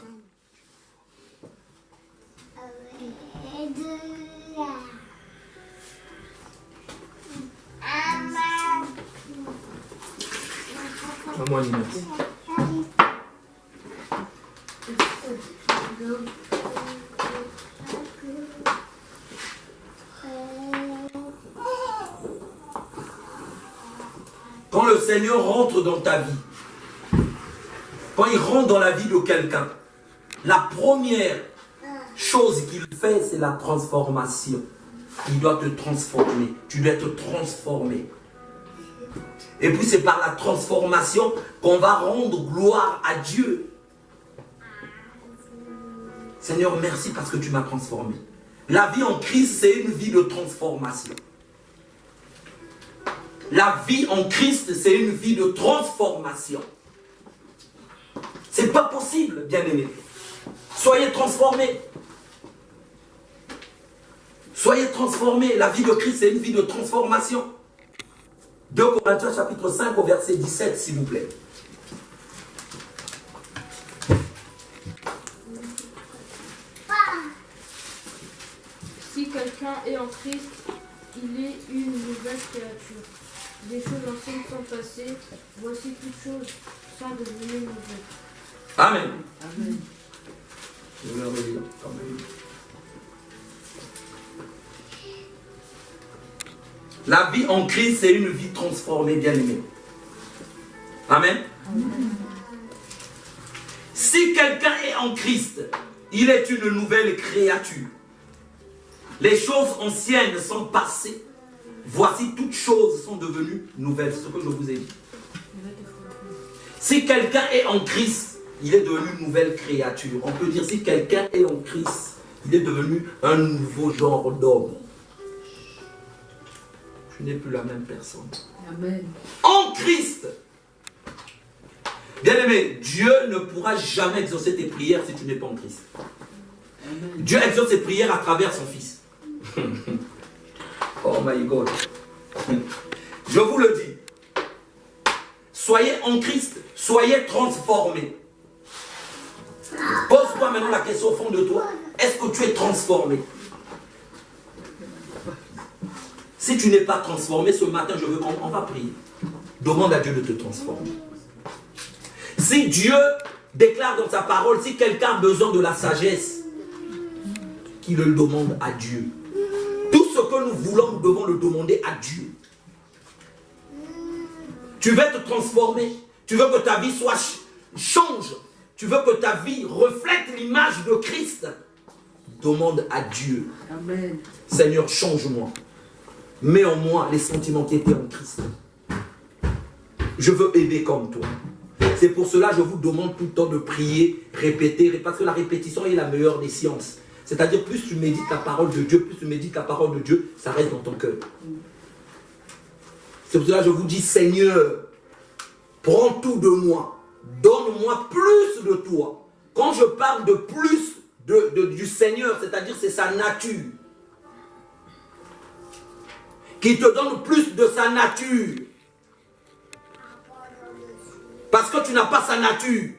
Moi, merci. Quand le Seigneur rentre dans ta vie, quand il rentre dans la vie de quelqu'un, la première chose qu'il fait, c'est la transformation. Il doit te transformer. Tu dois te transformer. Et puis c'est par la transformation qu'on va rendre gloire à Dieu. Seigneur, merci parce que tu m'as transformé. La vie en Christ, c'est une vie de transformation. La vie en Christ, c'est une vie de transformation. C'est pas possible, bien-aimés. Soyez transformés. Soyez transformés. La vie de Christ, c'est une vie de transformation. 2 Corinthiens chapitre 5 au verset 17, s'il vous plaît. Si quelqu'un est en Christ, il est une nouvelle créature. Des choses anciennes sont passées, voici toutes choses sont devenues nouvelles. Amen. Amen. La vie en Christ, c'est une vie transformée, bien-aimée. Amen. Amen. Si quelqu'un est en Christ, il est une nouvelle créature. Les choses anciennes sont passées. Voici toutes choses sont devenues nouvelles. C'est ce que je vous ai dit. Si quelqu'un est en Christ, il est devenu une nouvelle créature. On peut dire si quelqu'un est en Christ, il est devenu un nouveau genre d'homme. Tu n'es plus la même personne. Amen. En Christ. Bien-aimé, Dieu ne pourra jamais exaucer tes prières si tu n'es pas en Christ. Amen. Dieu exauce ses prières à travers son Fils. Oh my God. Je vous le dis. Soyez en Christ. Soyez transformés. Pose-toi maintenant la question au fond de toi. Est-ce que tu es transformé? Si tu n'es pas transformé, ce matin, je veux qu'on va prier. Demande à Dieu de te transformer. Si Dieu déclare dans sa parole, si quelqu'un a besoin de la sagesse, qu'il le demande à Dieu. Tout ce que nous voulons, nous devons le demander à Dieu. Tu veux te transformer. Tu veux que ta vie change. Tu veux que ta vie reflète l'image de Christ. Demande à Dieu. Amen. Seigneur, change-moi. Mets en moi les sentiments qui étaient en Christ. Je veux aimer comme toi. C'est pour cela que je vous demande tout le temps de prier, répéter, parce que la répétition est la meilleure des sciences. C'est-à-dire, plus tu médites la parole de Dieu, plus tu médites la parole de Dieu, ça reste dans ton cœur. C'est pour cela que je vous dis, Seigneur, prends tout de moi. Donne-moi plus de toi. Quand je parle de plus du Seigneur, c'est-à-dire c'est sa nature. Qui te donne plus de sa nature. Parce que tu n'as pas sa nature.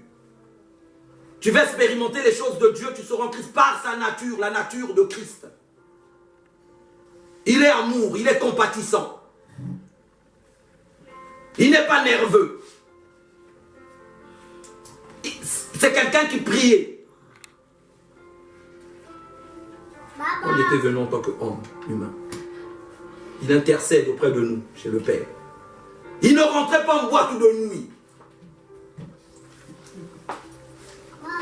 Tu vas expérimenter les choses de Dieu, tu seras en Christ par sa nature, la nature de Christ. Il est amour, il est compatissant. Il n'est pas nerveux. C'est quelqu'un qui priait. On était venu en tant qu'homme humain. Il intercède auprès de nous, chez le Père. Il ne rentrait pas en boîte de nuit.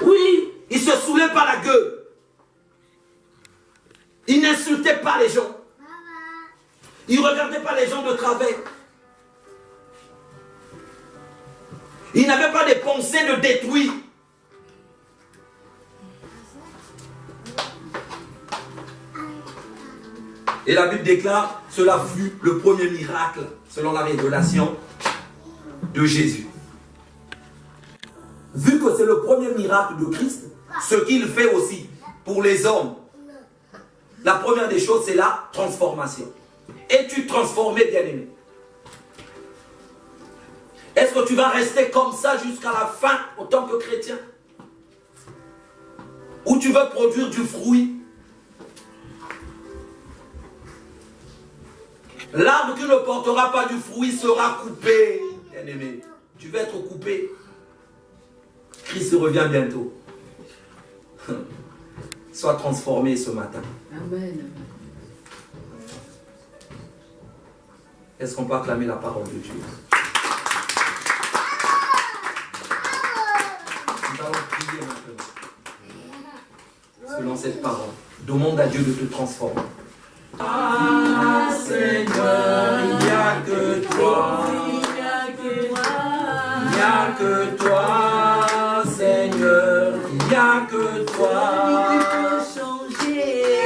Oui, il se saoulait pas la gueule. Il n'insultait pas les gens. Il ne regardait pas les gens de travers. Il n'avait pas des pensées de détruire. Et la Bible déclare, cela fut le premier miracle, selon la révélation de Jésus. Vu que c'est le premier miracle de Christ, ce qu'il fait aussi pour les hommes, la première des choses, c'est la transformation. Es-tu transformé, bien-aimé? Est-ce que tu vas rester comme ça jusqu'à la fin, en tant que chrétien? Ou tu veux produire du fruit? L'arbre qui ne portera pas du fruit sera coupé, bien-aimé. Tu vas être coupé. Christ revient bientôt. Sois transformé ce matin. Amen. Est-ce qu'on peut acclamer la parole de Dieu? Nous allons prier maintenant. Selon cette parole. Demande à Dieu de te transformer. Ah Seigneur, il n'y a que toi. Il n'y a que toi. Il n'y a que toi, Seigneur. Il n'y a que toi.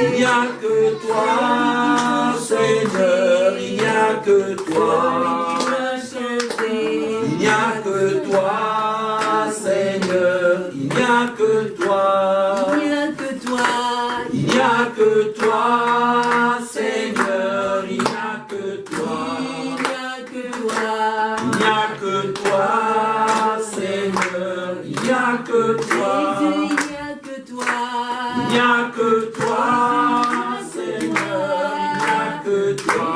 Il n'y a que toi, Seigneur. Il n'y a que toi. Il n'y a que toi, Seigneur. Il n'y a que toi. Il n'y a que toi. Il n'y a que toi, Seigneur. Il n'y a que toi. Il n'y a que toi. Seigneur. Il n'y a que toi. Il n'y a que toi, Seigneur. Il n'y a que toi.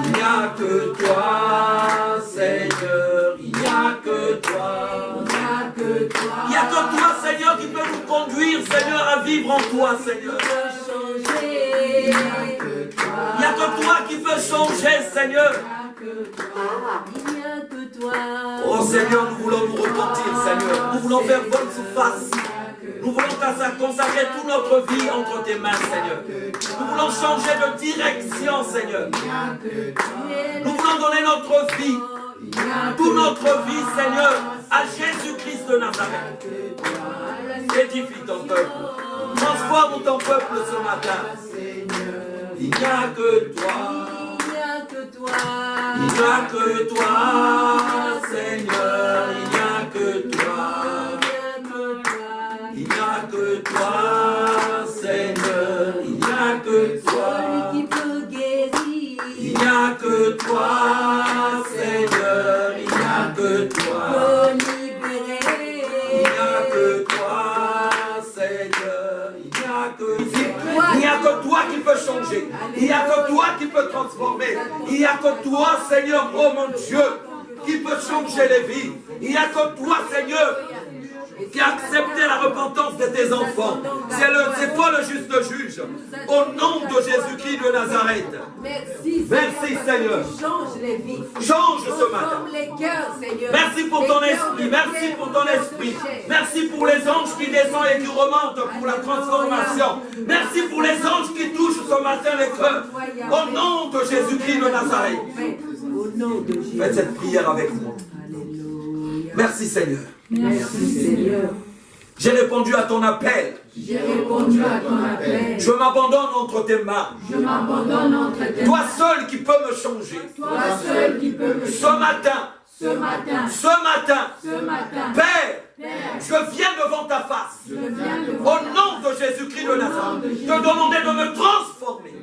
Il n'y a que toi, Seigneur. Il n'y a que toi. Il n'y a que toi, Seigneur, qui peut nous conduire, Seigneur, à vivre en toi, Seigneur. Il n'y a que toi qui peux changer, Seigneur. Oh Seigneur, nous voulons nous repentir, Seigneur. Nous voulons faire bonne surface. Nous voulons consacrer toute notre vie entre tes mains, Seigneur. Nous voulons changer de direction, Seigneur. Nous voulons donner notre vie, toute notre vie, Seigneur, à Jésus-Christ de Nazareth. Édifie ton peuple. Transforme ton peuple ce matin. Il n'y a que toi. Il n'y a que toi, Seigneur. Il n'y a que toi. Il n'y a que toi, Seigneur. Il n'y a que toi. Il n'y a que toi, Seigneur. Il n'y a que toi. Il n'y a que toi, Seigneur. Il n'y a que toi qui peux changer. Il n'y a que toi qui peux transformer. Il n'y a que toi, Seigneur, oh mon Dieu, qui peut changer les vies. Il n'y a que toi, Seigneur, qui a accepté la repentance de tes enfants. C'est toi le juste juge. Au nom de Jésus-Christ de Nazareth. Merci, Seigneur. Change les vies. Change ce matin. Transforme les cœurs, Seigneur. Merci pour ton esprit. Merci pour ton esprit. Merci pour les anges qui descendent et qui remontent pour la transformation. Merci pour les anges qui touchent ce matin les cœurs. Au nom de Jésus-Christ de Nazareth. Au nom de Jésus. Faites cette prière avec moi. Merci, Seigneur. Merci, Seigneur. J'ai répondu à ton appel. J'ai répondu à ton appel. Je m'abandonne entre tes mains. Je m'abandonne entre tes mains. Toi seul qui peux me changer. Toi seul qui peux me changer. Ce matin. Ce matin. Ce matin. Ce matin. Père, je viens devant ta face. Je viens devant Au nom de Jésus-Christ de Nazareth. Te demander de me transformer.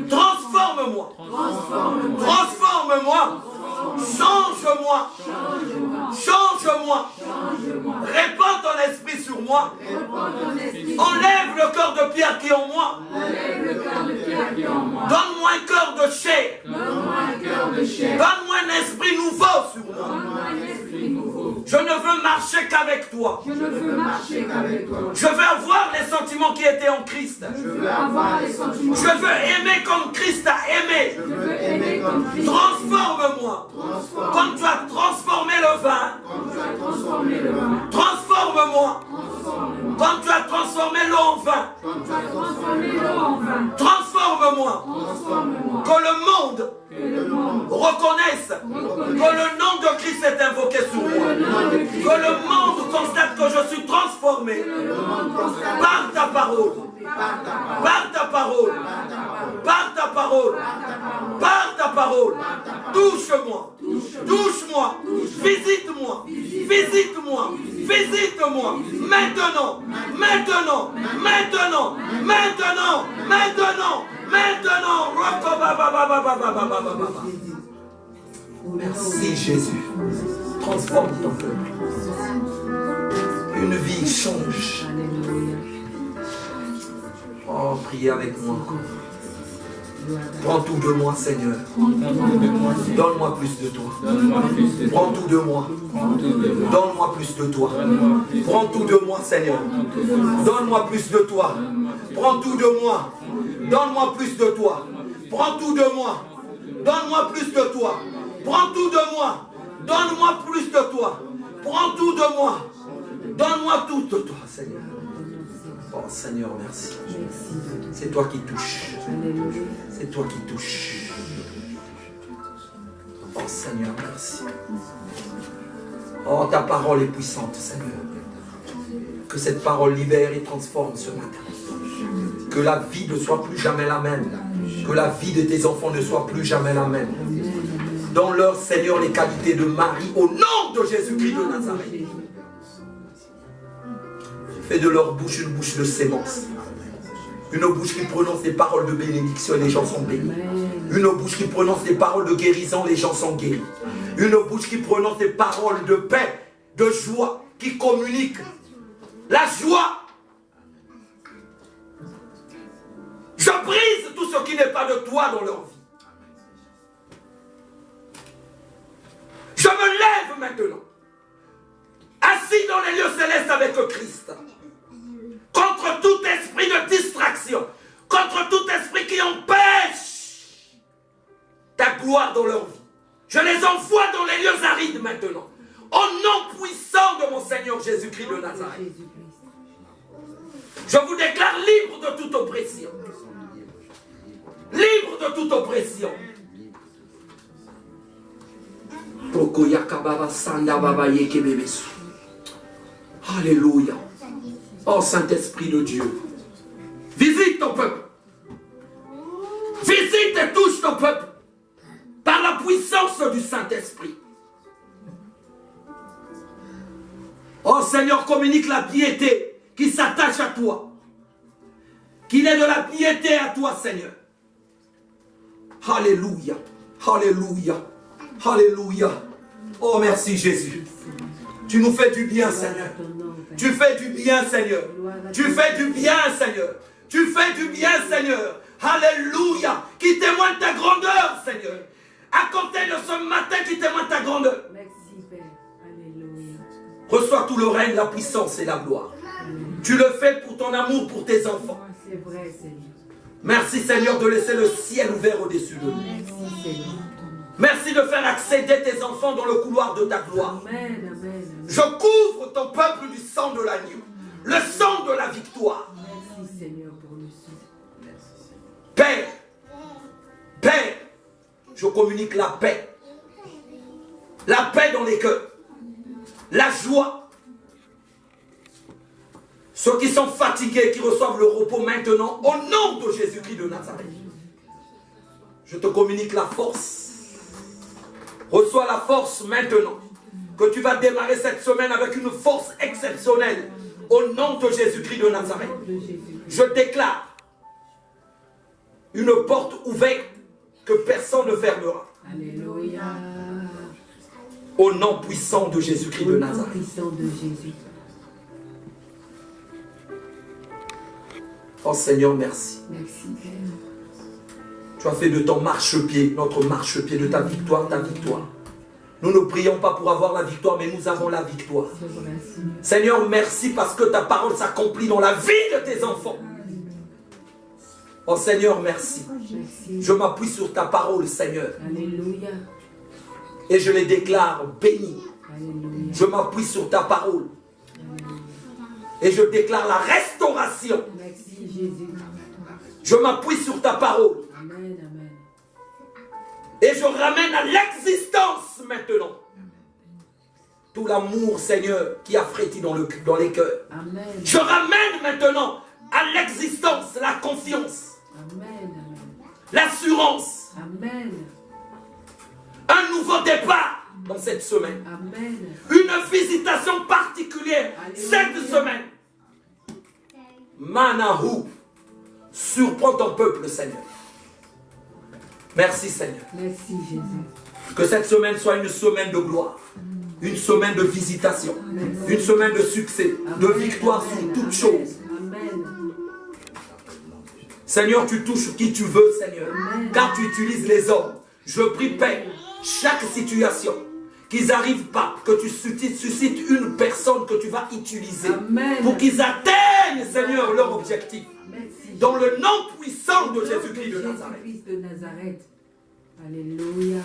Transforme-moi. Transforme-moi. Transforme-moi. Change-moi. Change-moi. Répands ton esprit sur moi. Enlève le cœur de pierre qui est en moi. Donne-moi un cœur de chair. Donne-moi un esprit nouveau sur moi. Je ne veux marcher qu'avec toi. Je veux avoir les sentiments qui étaient en Christ. Je veux aimer comme Christ a aimé. Transforme-moi. Comme tu as transformé le vin. Transforme-moi. Comme tu as transformé l'eau en vin. Transforme-moi. Que le monde reconnaisse reconnaisse que le nom de Christ est invoqué sur moi. Que le monde constate que je suis transformé par ta parole. Par ta parole. Par ta parole. Par ta parole. Touche-moi. Touche-moi. Visite-moi. Visite-moi. Visite-moi. Maintenant. Maintenant. Maintenant. Maintenant. Maintenant. Maintenant. Merci Jésus. Transforme ton peuple. Une vie change. Oh, priez avec moi encore. Prends tout de moi, Seigneur. Donne-moi plus de toi. Prends tout de moi. Donne-moi plus de toi. Prends tout de moi, Seigneur. Donne-moi plus de toi. Prends tout de moi. Donne-moi plus de toi. Prends tout de moi. Donne-moi plus de toi. Prends tout de moi. Donne-moi plus de toi. Prends tout de moi. Donne-moi tout de toi, Seigneur. Oh Seigneur, merci. C'est toi qui touches. C'est toi qui touches. Oh Seigneur, merci. Oh, ta parole est puissante, Seigneur. Que cette parole libère et transforme ce matin. Que la vie ne soit plus jamais la même. Que la vie de tes enfants ne soit plus jamais la même. Donne-leur, Seigneur, les qualités de Marie au nom de Jésus-Christ de Nazareth. Fais de leur bouche une bouche de sémence. Une bouche qui prononce des paroles de bénédiction et les gens sont bénis. Une bouche qui prononce des paroles de guérison, les gens sont guéris. Une bouche qui prononce des paroles de paix, de joie, qui communique la joie. Je brise tout ce qui n'est pas de toi dans leur vie. Je me lève maintenant, assis dans les lieux célestes avec Christ. Contre tout esprit de distraction, contre tout esprit qui empêche ta gloire dans leur vie. Je les envoie dans les lieux arides maintenant. Au nom puissant de mon Seigneur Jésus-Christ de Nazareth. Je vous déclare libre de toute oppression. Libre de toute oppression. Alléluia. Oh Saint-Esprit de Dieu, visite ton peuple. Visite et touche ton peuple par la puissance du Saint-Esprit. Oh Seigneur, communique la piété qui s'attache à toi. Qu'il ait de la piété à toi, Seigneur. Alléluia. Alléluia. Alléluia. Oh merci Jésus. Tu nous fais du bien, Seigneur. Tu fais du bien, Seigneur. Tu fais du bien, Seigneur. Tu fais du bien, Seigneur. Alléluia. Qui témoigne ta grandeur, Seigneur. À compter de ce matin, qui témoigne ta grandeur. Merci, Père. Alléluia. Reçois tout le règne, la puissance et la gloire. Tu le fais pour ton amour, pour tes enfants. C'est vrai, Seigneur. Merci, Seigneur, de laisser le ciel ouvert au-dessus de nous. Merci, Seigneur. Merci de faire accéder tes enfants dans le couloir de ta gloire. Amen, amen. Je couvre ton peuple du sang de l'agneau, le sang de la victoire. Merci, Seigneur, pour le sang. Père, Père, je communique la paix dans les cœurs, la joie. Ceux qui sont fatigués, qui reçoivent le repos maintenant, au nom de Jésus-Christ de Nazareth. Je te communique la force. Reçois la force maintenant. Que tu vas démarrer cette semaine avec une force exceptionnelle. Au nom de Jésus-Christ de Nazareth. Je déclare une porte ouverte que personne ne fermera. Alléluia. Au nom puissant de Jésus-Christ de Nazareth. Au nom puissant de Jésus. Oh Seigneur, merci. Merci, Père. Tu as fait de ton marchepied, notre marchepied, de ta victoire, ta victoire. Nous ne prions pas pour avoir la victoire, mais nous avons la victoire. Seigneur, merci parce que ta parole s'accomplit dans la vie de tes enfants. Oh Seigneur, merci. Je m'appuie sur ta parole, Seigneur. Alléluia. Et je les déclare bénis. Alléluia. Je m'appuie sur ta parole. Et je déclare la restauration. Merci, Jésus. Je m'appuie sur ta parole. Amen, amen. Et je ramène à l'existence maintenant tout l'amour, Seigneur, qui a fréti dans les cœurs. Amen. Je ramène maintenant à l'existence la confiance, Amen. l'assurance, Amen. un nouveau départ dans cette semaine. Amen. Une visitation particulière Alléluia. cette semaine. Manahu, surprends ton peuple, Seigneur. Merci, Seigneur. Merci, Jésus. Que cette semaine soit une semaine de gloire, une semaine de visitation, une semaine de succès, de victoire sur toutes choses. Amen. Seigneur, tu touches qui tu veux, Seigneur, Amen. car tu utilises les hommes. Je prie, Père, chaque situation, qu'ils n'arrivent pas, que tu suscites une personne que tu vas utiliser Amen. pour qu'ils atteignent, Seigneur, leur objectif. Merci. Dans le nom puissant de Au nom Jésus-Christ de Nazareth. Jésus-Christ de Nazareth. Alléluia.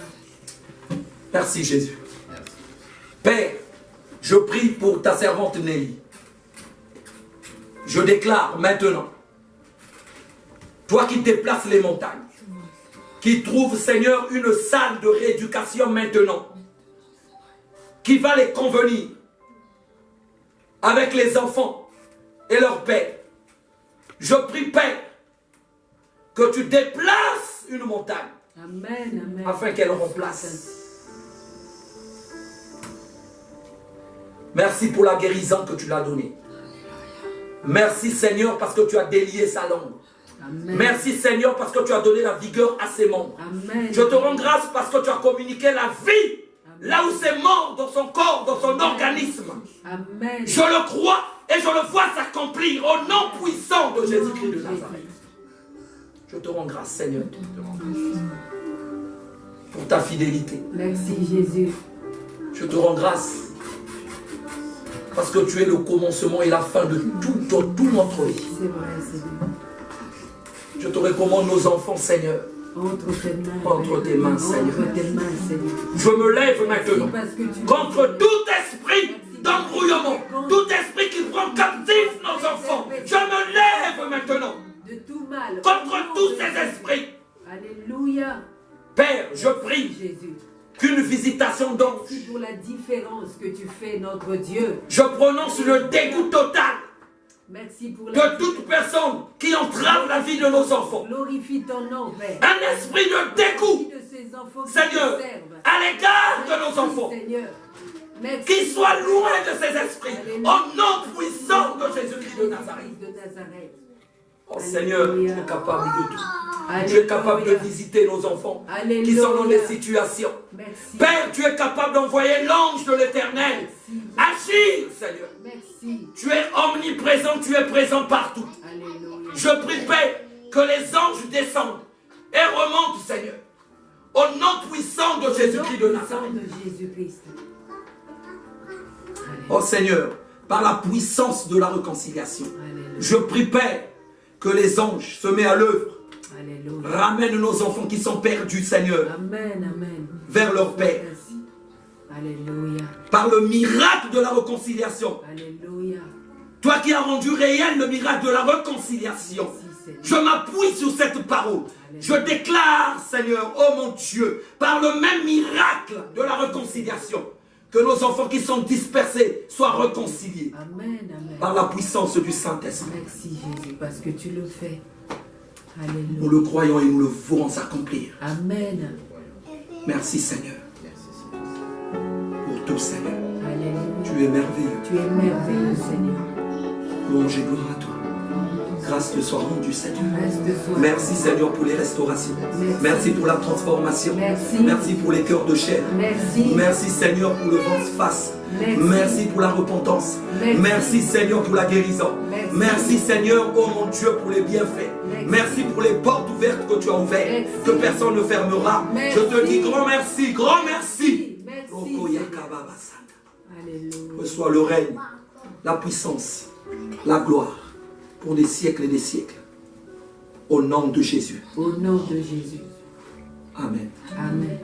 Merci, Jésus. Père, je prie pour ta servante Nelly. Je déclare maintenant, toi qui déplaces les montagnes, qui trouve, Seigneur, une salle de rééducation maintenant, qui va les convenir avec les enfants et leur père. Je prie, Père, que tu déplaces une montagne Amen. Amen. afin qu'elle remplace. Merci pour la guérison que tu l'as donnée. Merci, Seigneur, parce que tu as délié sa langue. Amen. Merci, Seigneur, parce que tu as donné la vigueur à ses membres. Amen. Je te rends grâce parce que tu as communiqué la vie là où c'est mort dans son corps, dans son organisme. Amen. Je le crois et je le vois s'accomplir au nom puissant de Jésus-Christ de Nazareth. Je te rends grâce, Seigneur, pour ta fidélité. Merci, Jésus. Je te rends grâce parce que tu es le commencement et la fin de toute notre vie. C'est vrai, Seigneur. Je te recommande nos enfants, Seigneur. Entre tes mains. Entre tes mains, Seigneur. Entre tes mains, Seigneur. Je me lève maintenant Parce que tu contre tout esprit d'embrouillement, tout esprit qui prend captif nos enfants. Je me lève maintenant de tout mal. contre tous ces esprits. Alléluia. Père, je prie Jésus. qu'une visitation d'ange. Merci pour la différence que tu fais, notre Dieu. Je prononce le dégoût total Merci pour la de toute personne qui entrave la vie de nos enfants. Glorifie ton nom, Père. Un esprit de dégoût, De ces enfants qui Seigneur, te servent. à l'égard de nos enfants. Seigneur. Merci. Qu'ils soient loin de ces esprits. Au nom puissant de Jésus-Christ de Nazareth. De Nazareth. Oh Seigneur, tu es capable de tout. Alléluia. Tu es capable de visiter nos enfants qui sont dans des situations. Merci. Père, tu es capable d'envoyer l'ange de l'Éternel. Agir, Seigneur. Merci. Tu es omniprésent, tu es présent partout. Alléluia. Je prie, Père, que les anges descendent et remontent, Seigneur. Au nom puissant de Jésus-Christ de Nazareth. De Jésus-Christ. Oh Seigneur, par la puissance de la réconciliation, Alléluia. je prie, Père, que les anges se mettent à l'œuvre. Alléluia. Ramène nos enfants qui sont perdus, Seigneur, Amen. Amen. vers leur Père. Merci. Alléluia. Par le miracle de la réconciliation. Alléluia. Toi qui as rendu réel le miracle de la réconciliation. Merci, Seigneur. Je m'appuie sur cette parole. Je déclare, Seigneur, oh mon Dieu, par le même miracle de la réconciliation, que nos enfants qui sont dispersés soient réconciliés. Amen. Amen. Par la puissance du Saint-Esprit. Merci, Jésus, parce que tu le fais. Nous Alléluia. le croyons et nous le verrons s'accomplir. Amen. Merci, Seigneur. Pour tout, Seigneur. Alléluia. Tu es merveilleux. Tu es merveilleux, Seigneur. Louange et gloire à toi. Grâce te soit rendue, Seigneur. Reste toi. Merci, Seigneur, pour les restaurations. Merci pour la transformation. Merci. Merci pour les cœurs de chair. Merci. Merci, Seigneur, pour le ventre-face. Merci. Merci pour la repentance. Merci. Merci, Seigneur, pour la guérison. Merci. Merci, Seigneur, oh mon Dieu, pour les bienfaits. Merci. Merci pour les portes ouvertes que tu as ouvertes, Merci. que personne ne fermera. Merci. Je te dis grand merci, grand merci. Merci. Alléluia. Reçois le règne, la puissance, la gloire pour des siècles et des siècles. Au nom de Jésus. Au nom de Jésus. Amen. Amen.